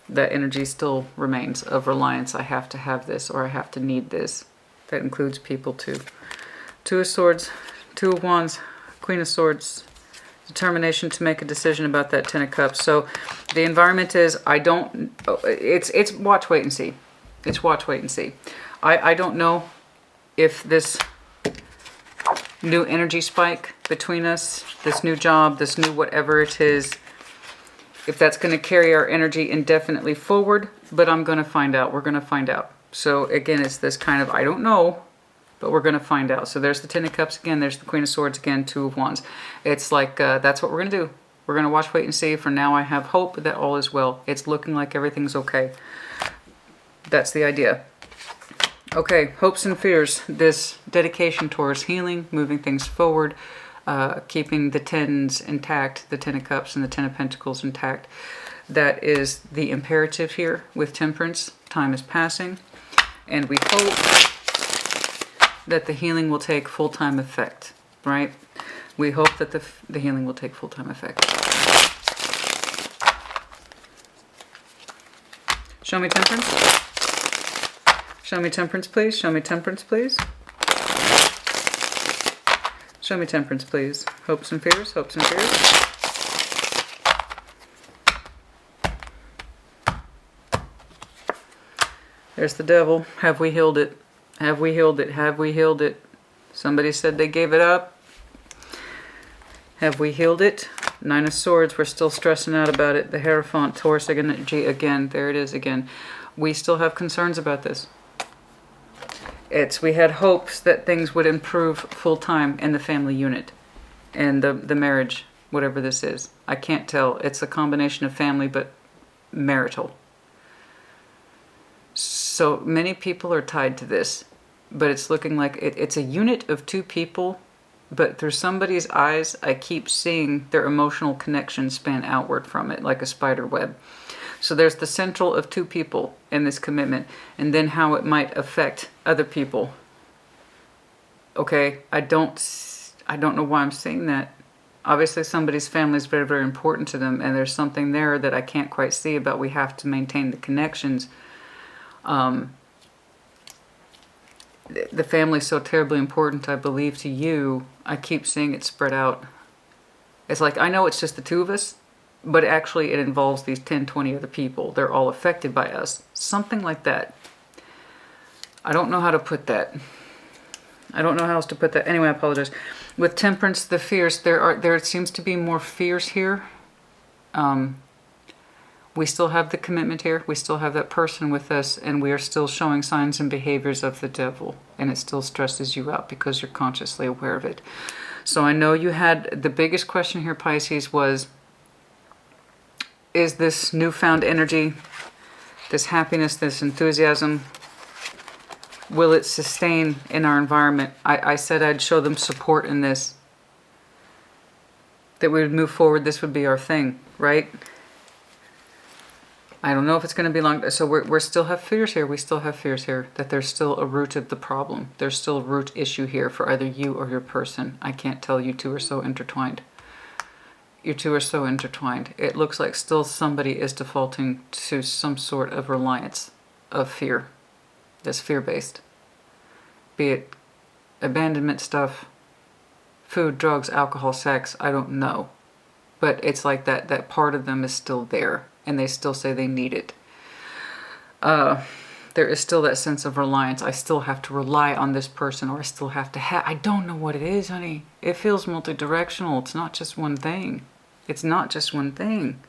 that energy still remains of reliance. I have to have this, or I have to need this. That includes people too. Two of Swords, Two of Wands, Queen of Swords, determination to make a decision about that Ten of Cups. So the environment is, it's watch, wait, and see. It's watch, wait, and see. I don't know if this new energy spike between us, this new job, this new whatever it is, if that's going to carry our energy indefinitely forward, but I'm going to find out. We're going to find out. So again, it's this kind of, I don't know, but we're going to find out. So there's the Ten of Cups again. There's the Queen of Swords again, Two of Wands. It's like, that's what we're going to do. We're going to watch, wait, and see. For now, I have hope that all is well. It's looking like everything's okay. That's the idea. Okay, hopes and fears. This dedication towards healing, moving things forward, keeping the tens intact, the Ten of Cups and the Ten of Pentacles intact. That is the imperative here with Temperance. Time is passing, and we hope that the healing will take full-time effect, right? We hope that the healing will take full-time effect. Show me Temperance. Show me Temperance, please. Show me Temperance, please. Show me Temperance, please. Hopes and fears, hopes and fears. There's the devil. Have we healed it? Have we healed it? Have we healed it? Somebody said they gave it up. Have we healed it? Nine of Swords. We're still stressing out about it. The Hierophant, Taurus energy again. There it is again. We still have concerns about this. We had hopes that things would improve full time in the family unit and the marriage whatever this is. I can't tell. It's a combination of family, but marital. So many people are tied to this, but it's looking like it's a unit of two people, but through somebody's eyes, I keep seeing their emotional connection span outward from it, like a spider web. So there's the central of two people in this commitment, and then how it might affect other people. Okay, I don't know why I'm saying that. Obviously somebody's family is very, very important to them, and there's something there that I can't quite see about. We have to maintain the connections. The family's so terribly important, I believe, to you. I keep seeing it spread out. It's like, I know it's just the two of us, but actually it involves these 10, 20 other people. They're all affected by us. Something like that. I don't know how to put that. I don't know how else to put that. Anyway, I apologize. With Temperance, the fears, there seems to be more fears here. We still have the commitment here. We still have that person with us, and we are still showing signs and behaviors of the devil. And it still stresses you out because you're consciously aware of it. So I know you had, the biggest question here, Pisces, was, is this newfound energy, this happiness, this enthusiasm, will it sustain in our environment? I said I'd show them support in this. That we would move forward, this would be our thing, right? I don't know if it's going to be long. So we still have fears here. We still have fears here that there's still a root of the problem. There's still a root issue here for either you or your person. I can't tell, you two are so intertwined. You two are so intertwined. It looks like still somebody is defaulting to some sort of reliance of fear. That's fear-based. Be it abandonment stuff, food, drugs, alcohol, sex, I don't know. But it's like that part of them is still there, and they still say they need it. There is still that sense of reliance. I still have to rely on this person, or I still have to have... I don't know what it is, honey. It feels multidirectional. It's not just one thing. It's not just one thing.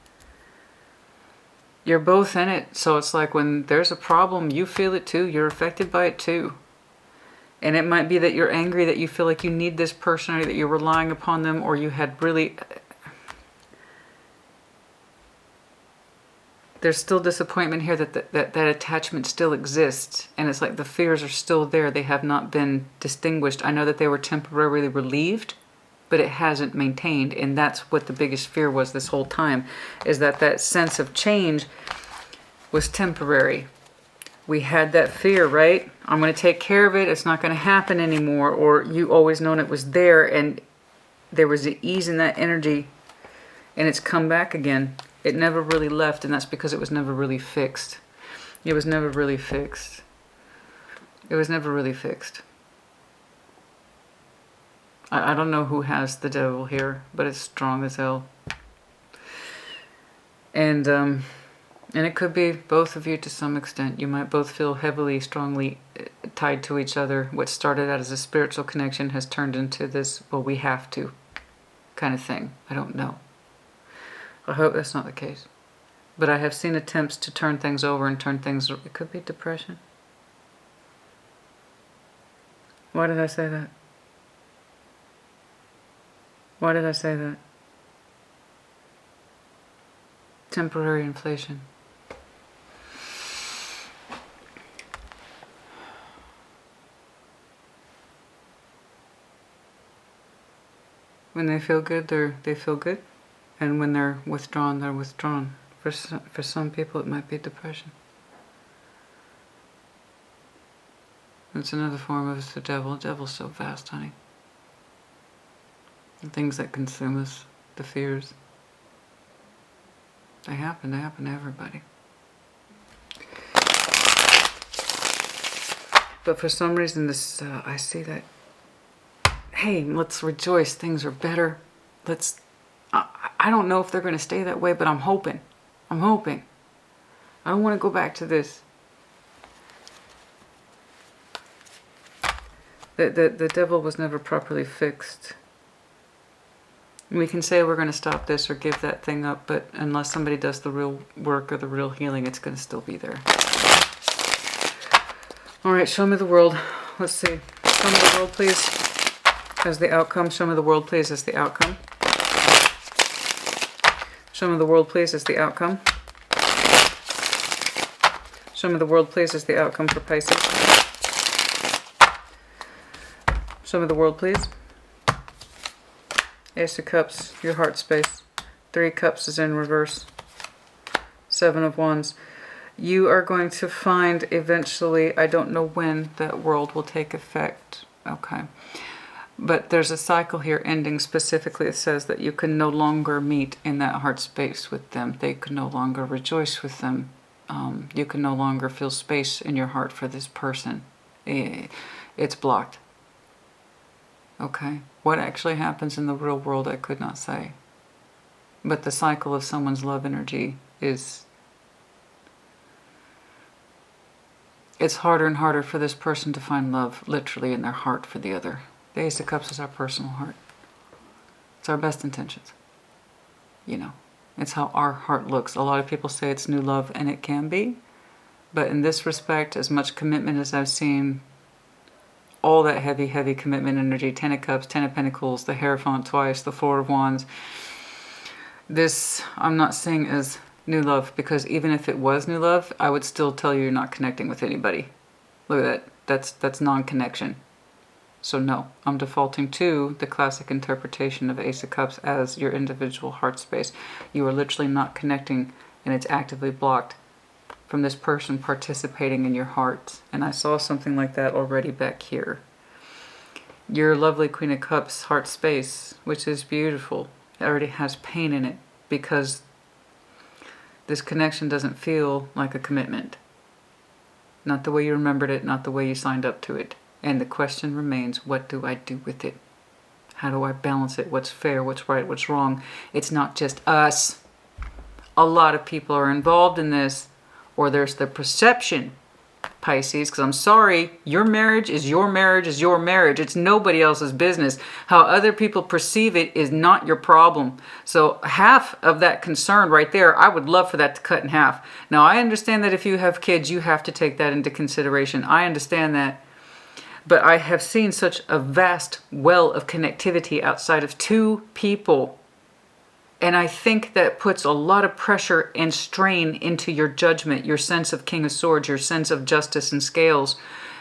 You're both in it, so it's like when there's a problem, you feel it too. You're affected by it too. And it might be that you're angry that you feel like you need this person, or that you're relying upon them, or you had really... There's still disappointment here that attachment still exists. And it's like the fears are still there. They have not been distinguished. I know that they were temporarily relieved, but it hasn't maintained. And that's what the biggest fear was this whole time, is that sense of change was temporary. We had that fear, right? I'm going to take care of it. It's not going to happen anymore. Or you always known it was there, and there was an ease in that energy, and it's come back again. It never really left, and that's because it was never really fixed. It was never really fixed. It was never really fixed. I don't know who has the devil here, but it's strong as hell. And it could be both of you to some extent. You might both feel heavily, strongly tied to each other. What started out as a spiritual connection has turned into this, well, we have to kind of thing. I don't know. I hope that's not the case. But I have seen attempts to turn things over and turn things... It could be depression. Why did I say that? Why did I say that? Temporary inflation. When they feel good, they feel good. And when they're withdrawn, they're withdrawn. For some people, it might be depression. It's another form of the devil. The devil's so vast, honey. The things that consume us, the fears, they happen to everybody. But for some reason, this I see that, hey, let's rejoice, things are better. I don't know if they're going to stay that way, but I'm hoping. I'm hoping. I don't want to go back to this. The devil was never properly fixed. We can say we're going to stop this or give that thing up, but unless somebody does the real work or the real healing, it's going to still be there. All right, show me the world. Let's see. Show me the world, please, as the outcome. Show me the world, please, as the outcome. Show me the world, please, is the outcome. Show me the world, please, is the outcome for Pisces. Show me the world, please. Ace of Cups, your heart space. 3 Cups is in reverse. 7 of Wands. You are going to find eventually, I don't know when that world will take effect. Okay. But there's a cycle here ending specifically. It says that you can no longer meet in that heart space with them. They can no longer rejoice with them. You can no longer feel space in your heart for this person. It's blocked. Okay. What actually happens in the real world, I could not say. But the cycle of someone's love energy is... It's harder and harder for this person to find love literally in their heart for the other. The Ace of Cups is our personal heart. It's our best intentions. You know, it's how our heart looks. A lot of people say it's new love, and it can be. But in this respect, as much commitment as I've seen, all that heavy, heavy commitment energy, 10 of Cups, 10 of Pentacles, the Hierophant twice, the 4 of Wands. This, I'm not saying as new love, because even if it was new love, I would still tell you you're not connecting with anybody. Look at that. That's non-connection. So no, I'm defaulting to the classic interpretation of Ace of Cups as your individual heart space. You are literally not connecting, and it's actively blocked from this person participating in your heart. And I saw something like that already back here. Your lovely Queen of Cups heart space, which is beautiful, it already has pain in it because this connection doesn't feel like a commitment. Not the way you remembered it, not the way you signed up to it. And the question remains, what do I do with it? How do I balance it? What's fair? What's right? What's wrong? It's not just us. A lot of people are involved in this, or there's the perception, Pisces, because I'm sorry, your marriage is your marriage is your marriage. It's nobody else's business. How other people perceive it is not your problem. So half of that concern right there, I would love for that to cut in half. Now, I understand that if you have kids, you have to take that into consideration. I understand that. But I have seen such a vast well of connectivity outside of 2 people. And I think that puts a lot of pressure and strain into your judgment, your sense of King of Swords, your sense of justice and scales.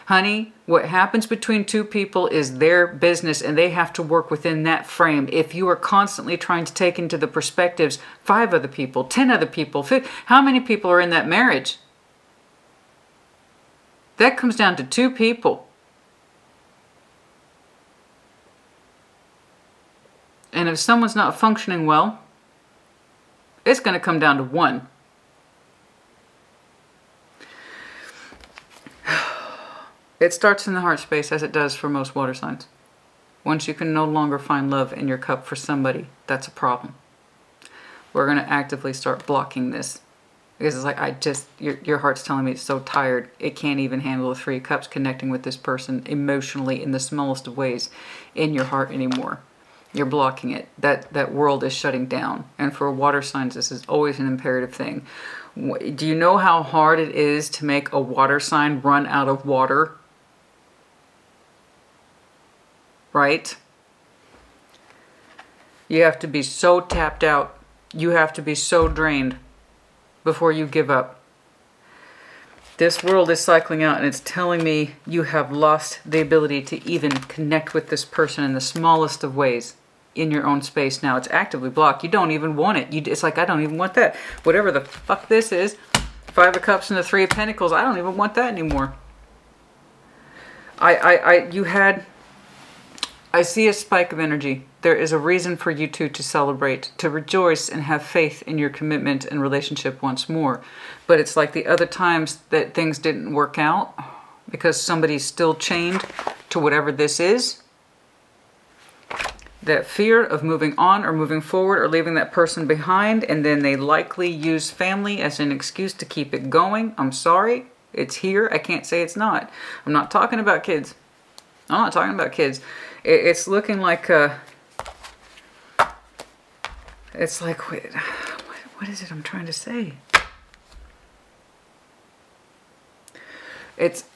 Honey, what happens between 2 people is their business, and they have to work within that frame. If you are constantly trying to take into the perspectives 5 other people, 10 other people, 50, how many people are in that marriage? That comes down to 2 people. And if someone's not functioning well, it's going to come down to 1. It starts in the heart space, as it does for most water signs. Once you can no longer find love in your cup for somebody, that's a problem. We're going to actively start blocking this. Because it's like, your heart's telling me it's so tired. It can't even handle the 3 cups connecting with this person emotionally in the smallest of ways in your heart anymore. You're blocking it. That world is shutting down. And for water signs, this is always an imperative thing. Do you know how hard it is to make a water sign run out of water? Right? You have to be so tapped out. You have to be so drained before you give up. This world is cycling out, and it's telling me you have lost the ability to even connect with this person in the smallest of ways. In your own space now. It's actively blocked. You don't even want it. It's like, I don't even want that. Whatever the fuck this is. 5 of Cups and the 3 of Pentacles. I don't even want that anymore. I see a spike of energy. There is a reason for you two to celebrate, to rejoice and have faith in your commitment and relationship once more. But it's like the other times that things didn't work out because somebody's still chained to whatever this is. That fear of moving on or moving forward or leaving that person behind, and then they likely use family as an excuse to keep it going. I'm sorry. It's here. I can't say it's not. I'm not talking about kids. I'm not talking about kids. It's looking like it's like, wait, what is it I'm trying to say? It's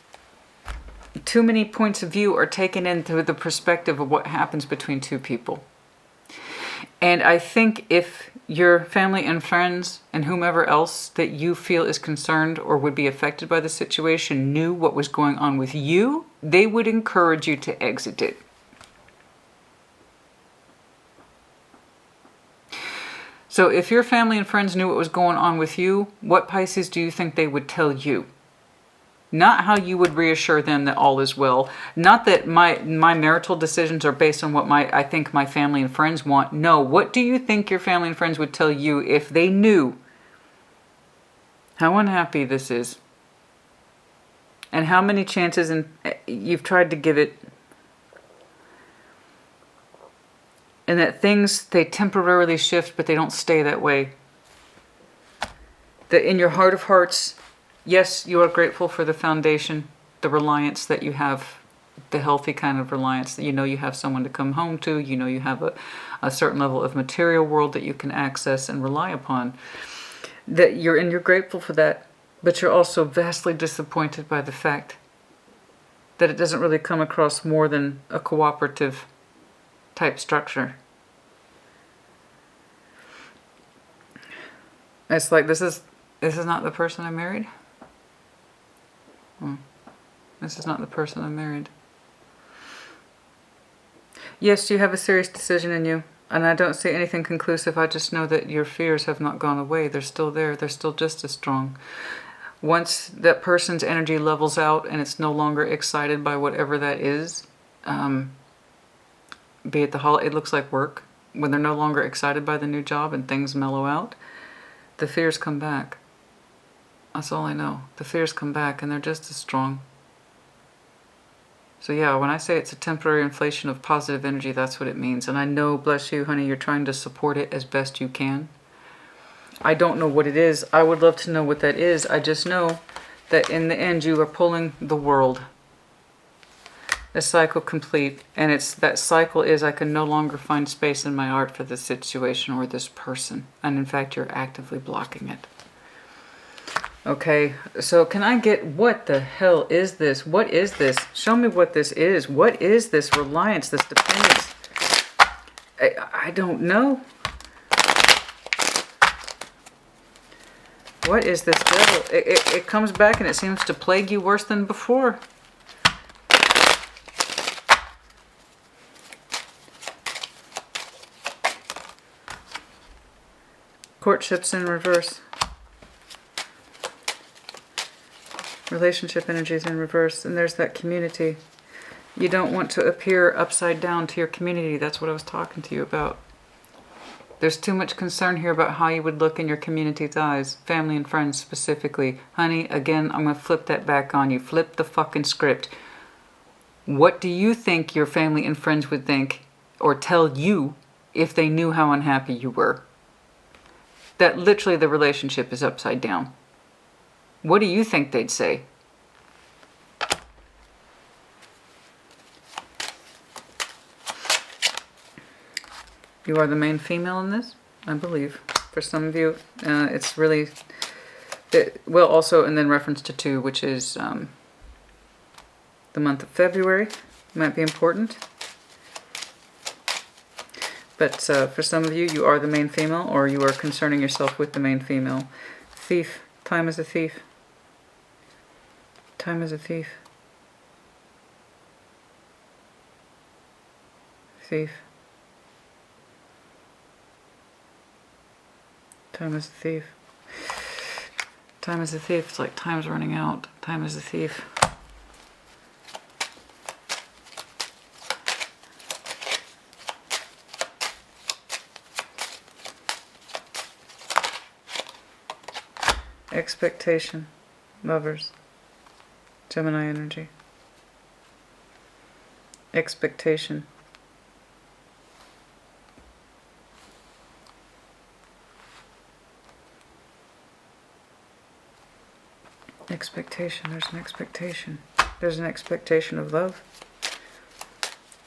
too many points of view are taken into the perspective of what happens between 2 people. And I think if your family and friends and whomever else that you feel is concerned or would be affected by the situation knew what was going on with you, they would encourage you to exit it. So if your family and friends knew what was going on with you, what, Pisces, do you think they would tell you? Not how you would reassure them that all is well. Not that my marital decisions are based on what I think my family and friends want. No, what do you think your family and friends would tell you if they knew how unhappy this is? And how many chances you've tried to give it, and that things, they temporarily shift, but they don't stay that way. That in your heart of hearts, yes, you are grateful for the foundation, the reliance that you have, the healthy kind of reliance, that you know you have someone to come home to, you know you have a certain level of material world that you can access and rely upon. That you're grateful for that, but you're also vastly disappointed by the fact that it doesn't really come across more than a cooperative type structure. It's like, this is not the person I married. This is not the person I married. Yes, you have a serious decision in you, and I don't see anything conclusive. I just know that your fears have not gone away. They're still there. They're still just as strong. Once that person's energy levels out and it's no longer excited by whatever that is, be it it looks like work, when they're no longer excited by the new job and things mellow out, the fears come back. That's all I know. The fears come back and they're just as strong. So yeah, when I say it's a temporary inflation of positive energy, that's what it means. And I know, bless you, honey, you're trying to support it as best you can. I don't know what it is. I would love to know what that is. I just know that in the end you are pulling the world. A cycle complete, and that cycle is, I can no longer find space in my art for this situation or this person, and in fact you're actively blocking it. Okay, so can I get, what the hell is this? What is this? Show me what this is. What is this reliance, this dependence? I don't know. What is this devil? It comes back and it seems to plague you worse than before. Courtship's in reverse. Relationship energy is in reverse. And there's that community. You don't want to appear upside down to your community. That's what I was talking to you about. There's too much concern here about how you would look in your community's eyes. Family and friends specifically. Honey, again, I'm going to flip that back on you. Flip the fucking script. What do you think your family and friends would think or tell you if they knew how unhappy you were? That literally the relationship is upside down. What do you think they'd say? You are the main female in this, I believe. For some of you, it's really, well, also, and then reference to 2, which is the month of February, might be important. But for some of you, you are the main female, or you are concerning yourself with the main female. Thief. Time is a thief. Time is a thief. Thief. Time is a thief. Time is a thief. It's like time's running out. Time is a thief. Expectation. Lovers. Gemini energy. Expectation. Expectation. There's an expectation. There's an expectation of love.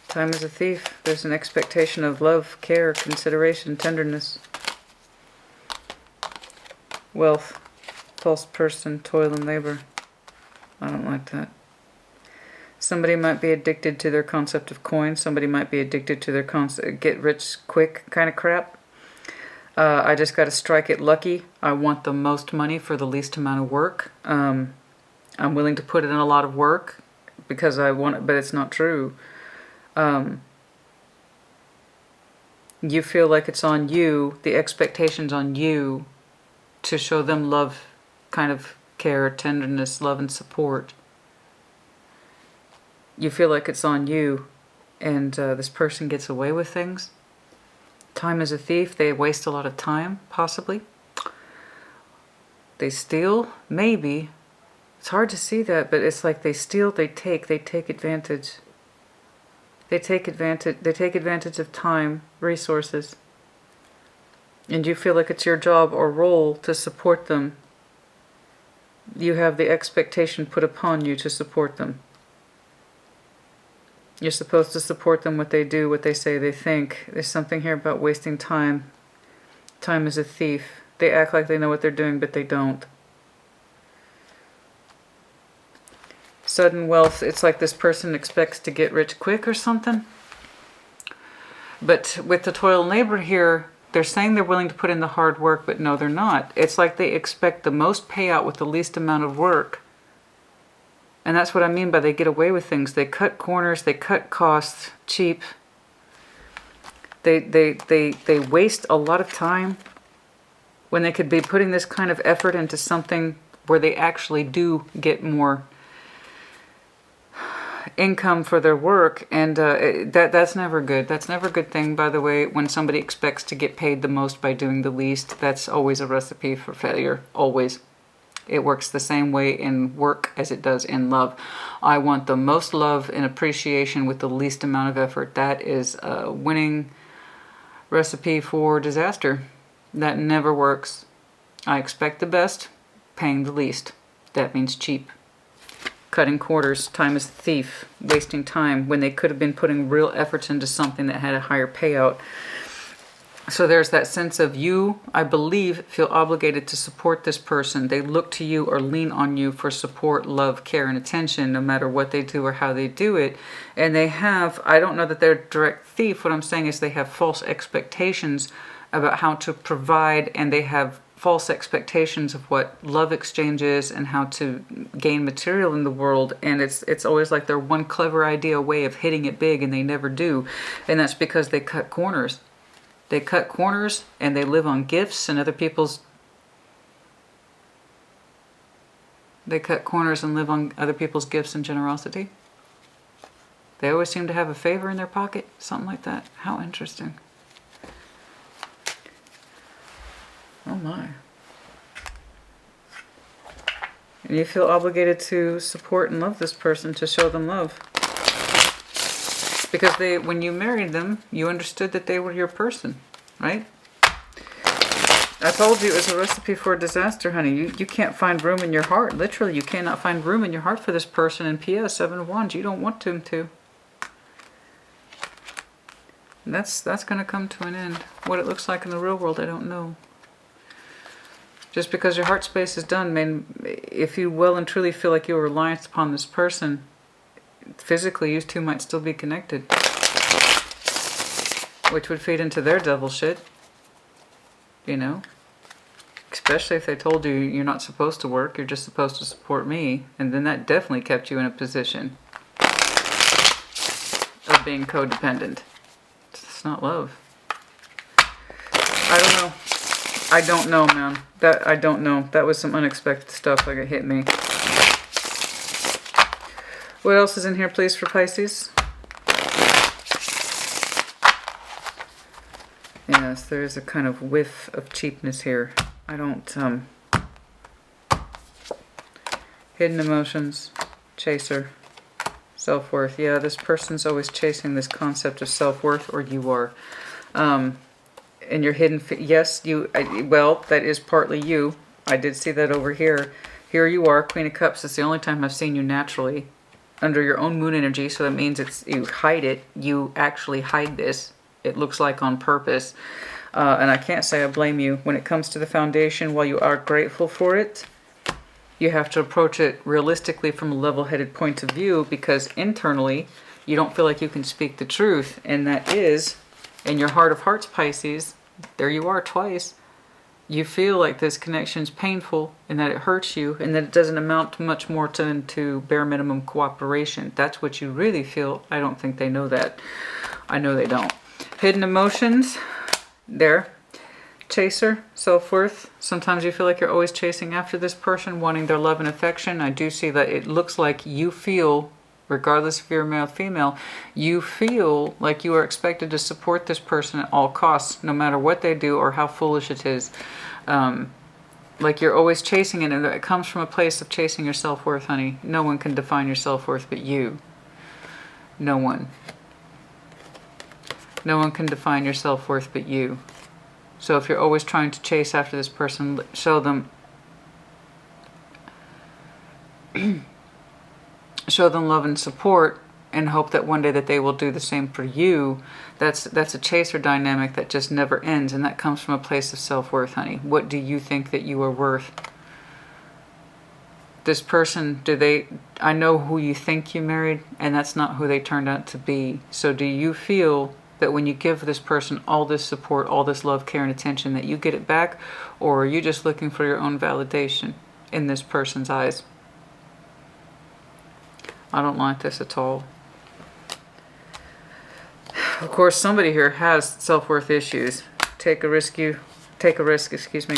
Time is a thief. There's an expectation of love, care, consideration, tenderness. Wealth. False person, toil and labor. I don't like that. Somebody might be addicted to their concept of coin. Somebody might be addicted to their concept get rich quick kind of crap. I just got to strike it lucky. I want the most money for the least amount of work. I'm willing to put in a lot of work because I want it, but it's not true. You feel like it's on you, the expectation's on you to show them love, kind of care, tenderness, love, and support. You feel like it's on you, and this person gets away with things. Time is a thief. They waste a lot of time, possibly. They steal, maybe. It's hard to see that, but it's like they steal, they take advantage. They take advantage of time, resources. And you feel like it's your job or role to support them. You have the expectation put upon you to support them. You're supposed to support them, what they do, what they say, they think. There's something here about wasting time. Time is a thief. They act like they know what they're doing, but they don't. Sudden wealth, it's like this person expects to get rich quick or something. But with the toil and labor here, they're saying they're willing to put in the hard work, but no, they're not. It's like they expect the most payout with the least amount of work. And that's what I mean by they get away with things. They cut corners, they cut costs, cheap. They waste a lot of time when they could be putting this kind of effort into something where they actually do get more income for their work, and that's never good. That's never a good thing, by the way. When somebody expects to get paid the most by doing the least, that's always a recipe for failure. Always. It works the same way in work as it does in love. I want the most love and appreciation with the least amount of effort. That is a winning recipe for disaster. That never works. I expect the best, paying the least. That means cheap. Cutting corners, time is a thief, wasting time when they could have been putting real efforts into something that had a higher payout. So there's that sense of you, I believe, feel obligated to support this person. They look to you or lean on you for support, love, care, and attention, no matter what they do or how they do it. And they have, I don't know that they're a direct thief. What I'm saying is they have false expectations about how to provide, and they have false expectations of what love exchange is and how to gain material in the world, and it's always like they're one clever idea away of hitting it big, and they never do. And that's because they cut corners. They cut corners and they live on gifts and other people's... They cut corners and live on other people's gifts and generosity. They always seem to have a favor in their pocket, something like that. How interesting. Oh my. And you feel obligated to support and love this person, to show them love. Because when you married them, you understood that they were your person, right? I told you it was a recipe for disaster, honey. You can't find room in your heart. Literally, you cannot find room in your heart for this person. And P.S. 7 of Wands, you don't want them to. And that's going to come to an end. What it looks like in the real world, I don't know. Just because your heart space is done, man, if you well and truly feel like you are reliant upon this person, physically you two might still be connected. Which would feed into their devil shit. You know? Especially if they told you you're not supposed to work, you're just supposed to support me. And then that definitely kept you in a position of being codependent. It's not love. I don't know. I don't know, man. I don't know. That was some unexpected stuff like it hit me. What else is in here, please, for Pisces? Yes, there is a kind of whiff of cheapness here. I don't, hidden emotions, chaser, self-worth. Yeah, this person's always chasing this concept of self-worth, or you are. And your hidden, yes, well, that is partly you. I did see that over here. Here you are, Queen of Cups. It's the only time I've seen you naturally under your own moon energy, so that means you hide it. You actually hide this. It looks like on purpose. And I can't say I blame you. When it comes to the foundation, while you are grateful for it, you have to approach it realistically from a level-headed point of view, because internally you don't feel like you can speak the truth. And that is, in your heart of hearts, Pisces, there you are twice. You feel like this connection is painful and that it hurts you and that it doesn't amount to much more than to bare minimum cooperation. That's what you really feel. I don't think they know that. I know they don't. Hidden emotions. There. Chaser. Self-worth. Sometimes you feel like you're always chasing after this person, wanting their love and affection. I do see that it looks like you feel, regardless if you're male or female, you feel like you are expected to support this person at all costs, no matter what they do or how foolish it is. Like you're always chasing it, and it comes from a place of chasing your self-worth, honey. No one can define your self-worth but you. No one. No one can define your self-worth but you. So if you're always trying to chase after this person, show them love and support, and hope that one day that they will do the same for you. That's a chaser dynamic that just never ends, and that comes from a place of self-worth, honey. What do you think that you are worth? This person, I know who you think you married, and that's not who they turned out to be. So do you feel that when you give this person all this support, all this love, care, and attention, that you get it back? Or are you just looking for your own validation in this person's eyes? I don't like this at all. Of course, somebody here has self-worth issues. Take a risk, excuse me.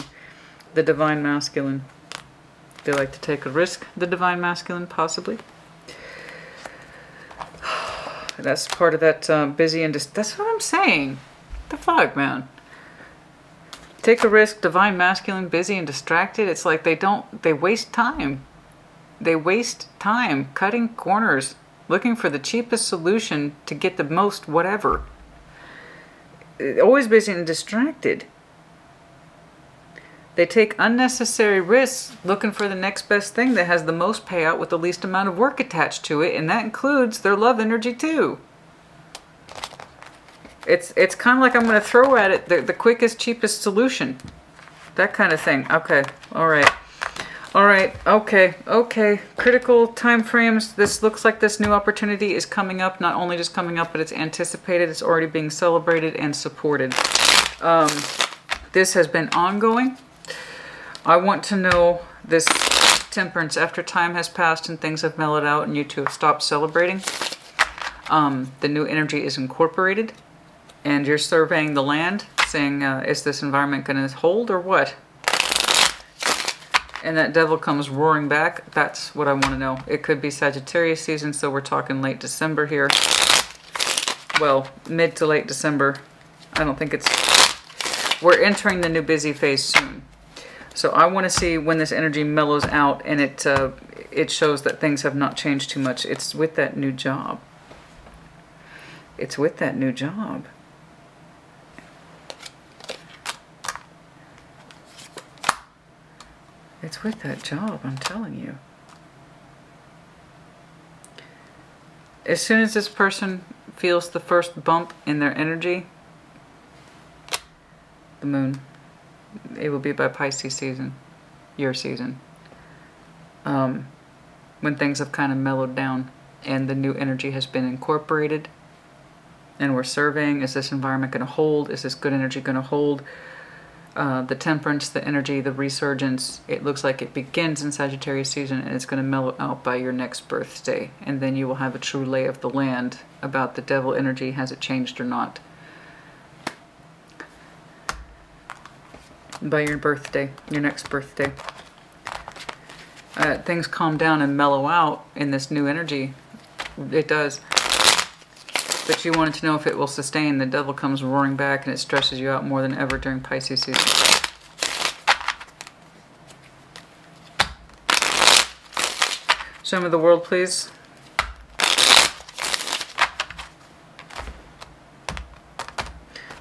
The divine masculine. They like to take a risk, the divine masculine, possibly. That's part of that busy and that's what I'm saying. The fuck, man. Take a risk, divine masculine, busy and distracted. It's like they waste time. They waste time cutting corners, looking for the cheapest solution to get the most whatever. Always busy and distracted. They take unnecessary risks looking for the next best thing that has the most payout with the least amount of work attached to it, and that includes their love energy too. It's kind of like I'm going to throw at it the quickest, cheapest solution. That kind of thing. Okay, all right. All right, okay. Critical time frames. This looks like this new opportunity is coming up. Not only just coming up, but it's anticipated. It's already being celebrated and supported. This has been ongoing. I want to know this temperance after time has passed and things have mellowed out and you two have stopped celebrating. The new energy is incorporated and you're surveying the land, saying, is this environment going to hold or what? And that devil comes roaring back. That's what I want to know. It could be Sagittarius season, so we're talking late December here. Well, mid to late December. I don't think it's... We're entering the new busy phase soon. So I want to see when this energy mellows out and it shows that things have not changed too much. It's with that new job. It's with that new job. It's with that job, I'm telling you. As soon as this person feels the first bump in their energy, the moon, it will be by Pisces season, your season. When things have kind of mellowed down and the new energy has been incorporated and we're surveying, is this environment going to hold? Is this good energy going to hold? The temperance, the energy, the resurgence, it looks like it begins in Sagittarius season and it's going to mellow out by your next birthday. And then you will have a true lay of the land about the devil energy. Has it changed or not? By your birthday, your next birthday. Things calm down and mellow out in this new energy. It does. But you wanted to know if it will sustain. The devil comes roaring back and it stresses you out more than ever during Pisces season. Show me the world, please.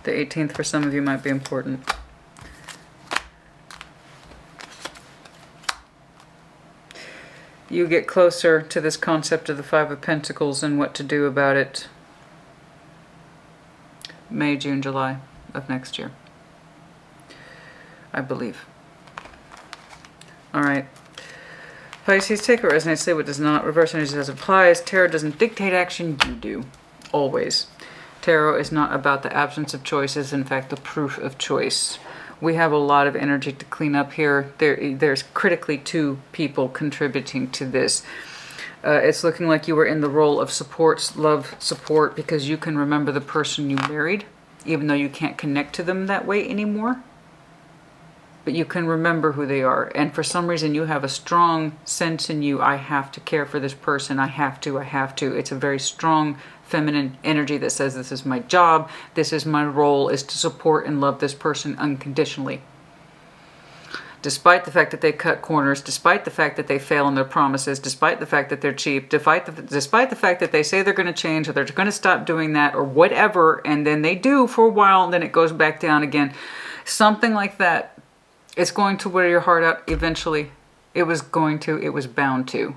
The 18th for some of you might be important. You get closer to this concept of the Five of Pentacles and what to do about it. May, June, July of next year, I believe. All right. Pisces, take what resonates, say what does not. Reverse energy as applies. Tarot doesn't dictate action, you do. Always. Tarot is not about the absence of choice, it's in fact the proof of choice. We have a lot of energy to clean up here. There's critically 2 people contributing to this. It's looking like you were in the role of support, love support, because you can remember the person you married, even though you can't connect to them that way anymore. But you can remember who they are. And for some reason you have a strong sense in you, I have to care for this person, I have to. It's a very strong feminine energy that says this is my job, this is my role, is to support and love this person unconditionally. Despite the fact that they cut corners, despite the fact that they fail on their promises, despite the fact that they're cheap, despite the fact that they say they're going to change or they're going to stop doing that or whatever, and then they do for a while and then it goes back down again. Something like that. It's going to wear your heart out eventually. It was bound to.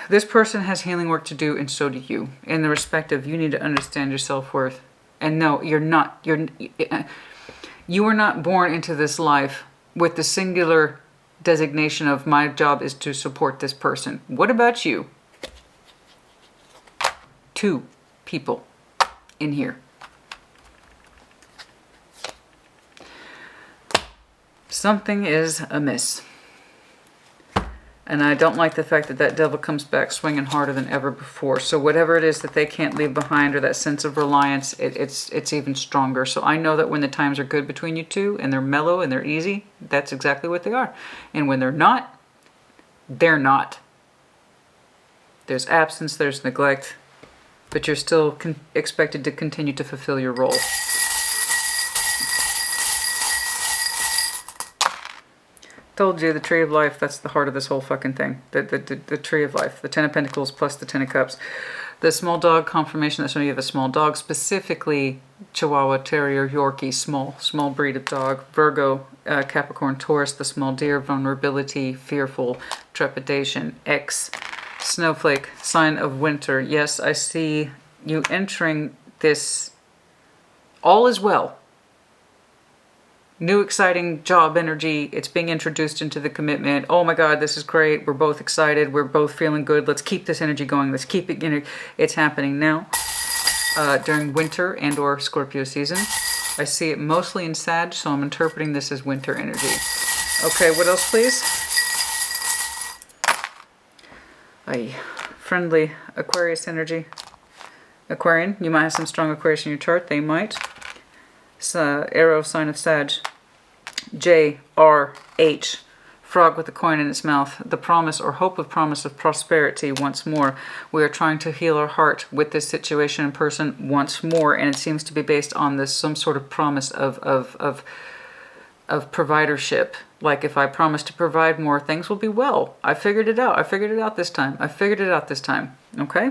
This person has healing work to do, and so do you. In the respect of, you need to understand your self-worth. And no, you are not born into this life with the singular designation of my job is to support this person. What about you? 2 people in here. Something is amiss. And I don't like the fact that that devil comes back swinging harder than ever before. So whatever it is that they can't leave behind, or that sense of reliance, it's even stronger. So I know that when the times are good between you 2 and they're mellow and they're easy, that's exactly what they are. And when they're not, they're not. There's absence, there's neglect, but you're still expected to continue to fulfill your role. Told you, the Tree of Life, that's the heart of this whole fucking thing. The Tree of Life, the 10 of Pentacles plus the 10 of Cups. The small dog confirmation, that's when you have a small dog, specifically Chihuahua, Terrier, Yorkie, small breed of dog. Virgo, Capricorn, Taurus, the small deer, vulnerability, fearful, trepidation. X, Snowflake, sign of winter. Yes, I see you entering this. All is well. New exciting job energy. It's being introduced into the commitment. Oh my God, this is great. We're both excited. We're both feeling good. Let's keep this energy going. Let's keep it. It's happening now during winter and or Scorpio season. I see it mostly in Sag, so I'm interpreting this as winter energy. Okay, what else, please? Friendly Aquarius energy. Aquarian, you might have some strong Aquarius in your chart. They might. Arrow, sign of Sag. J-R-H, frog with a coin in its mouth. The promise or hope of promise of prosperity once more. We are trying to heal our heart with this situation in person once more, and it seems to be based on this some sort of promise of providership. Like, if I promise to provide more, things will be well. I figured it out. I figured it out this time. I figured it out this time. Okay?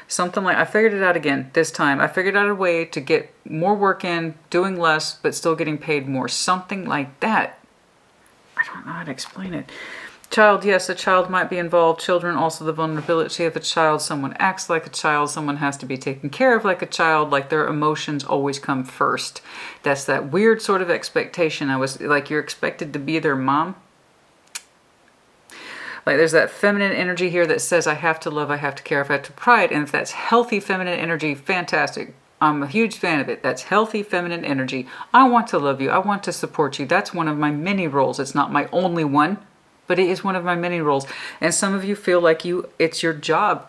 Something like, I figured it out again this time. I figured out a way to get more work in, doing less, but still getting paid more. Something like that. I don't know how to explain it. Child, yes, a child might be involved. Children, also the vulnerability of a child. Someone acts like a child. Someone has to be taken care of like a child. Like, their emotions always come first. That's that weird sort of expectation. I was like, you're expected to be their mom. Like, there's that feminine energy here that says, I have to love, I have to care, I have to pride. And if that's healthy feminine energy, fantastic. I'm a huge fan of it. That's healthy feminine energy. I want to love you. I want to support you. That's one of my many roles. It's not my only one, but it is one of my many roles. And some of you feel like it's your job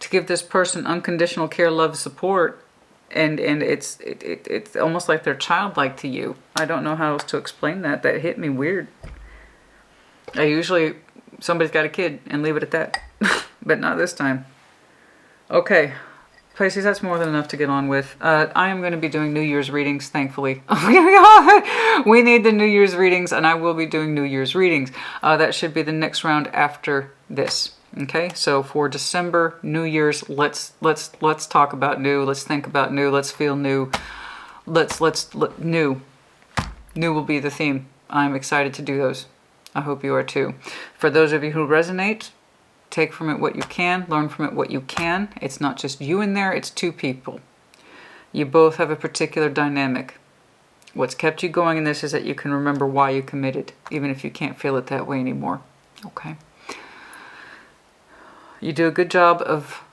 to give this person unconditional care, love, support. And it's almost like they're childlike to you. I don't know how else to explain that. That hit me weird. I usually, somebody's got a kid and leave it at that, but not this time. Okay, Pisces, that's more than enough to get on with. I am going to be doing New Year's readings, thankfully. We need the New Year's readings, and I will be doing New Year's readings. That should be the next round after this. Okay, so for December, New Year's, let's talk about new. Let's think about new. Let's feel new. New. New will be the theme. I'm excited to do those. I hope you are too. For those of you who resonate, take from it what you can, learn from it what you can. It's not just you in there, it's 2 people. You both have a particular dynamic. What's kept you going in this is that you can remember why you committed, even if you can't feel it that way anymore. Okay? You do a good job of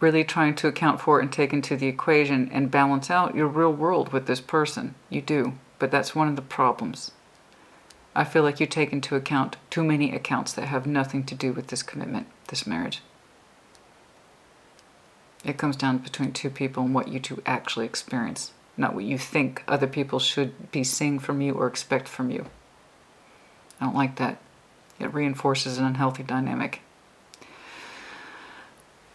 really trying to account for and take into the equation and balance out your real world with this person. You do, but that's one of the problems. I feel like you take into account too many accounts that have nothing to do with this commitment, this marriage. It comes down between two people and what you two actually experience, not what you think other people should be seeing from you or expect from you. I don't like that. It reinforces an unhealthy dynamic.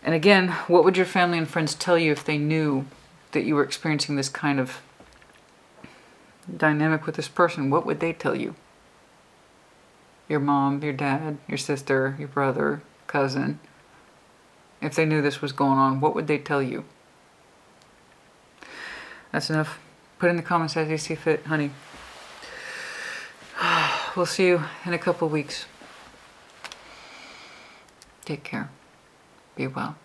And again, what would your family and friends tell you if they knew that you were experiencing this kind of dynamic with this person? What would they tell you? Your mom, your dad, your sister, your brother, cousin. If they knew this was going on, what would they tell you? That's enough. Put in the comments as you see fit, honey. We'll see you in a couple of weeks. Take care. Be well.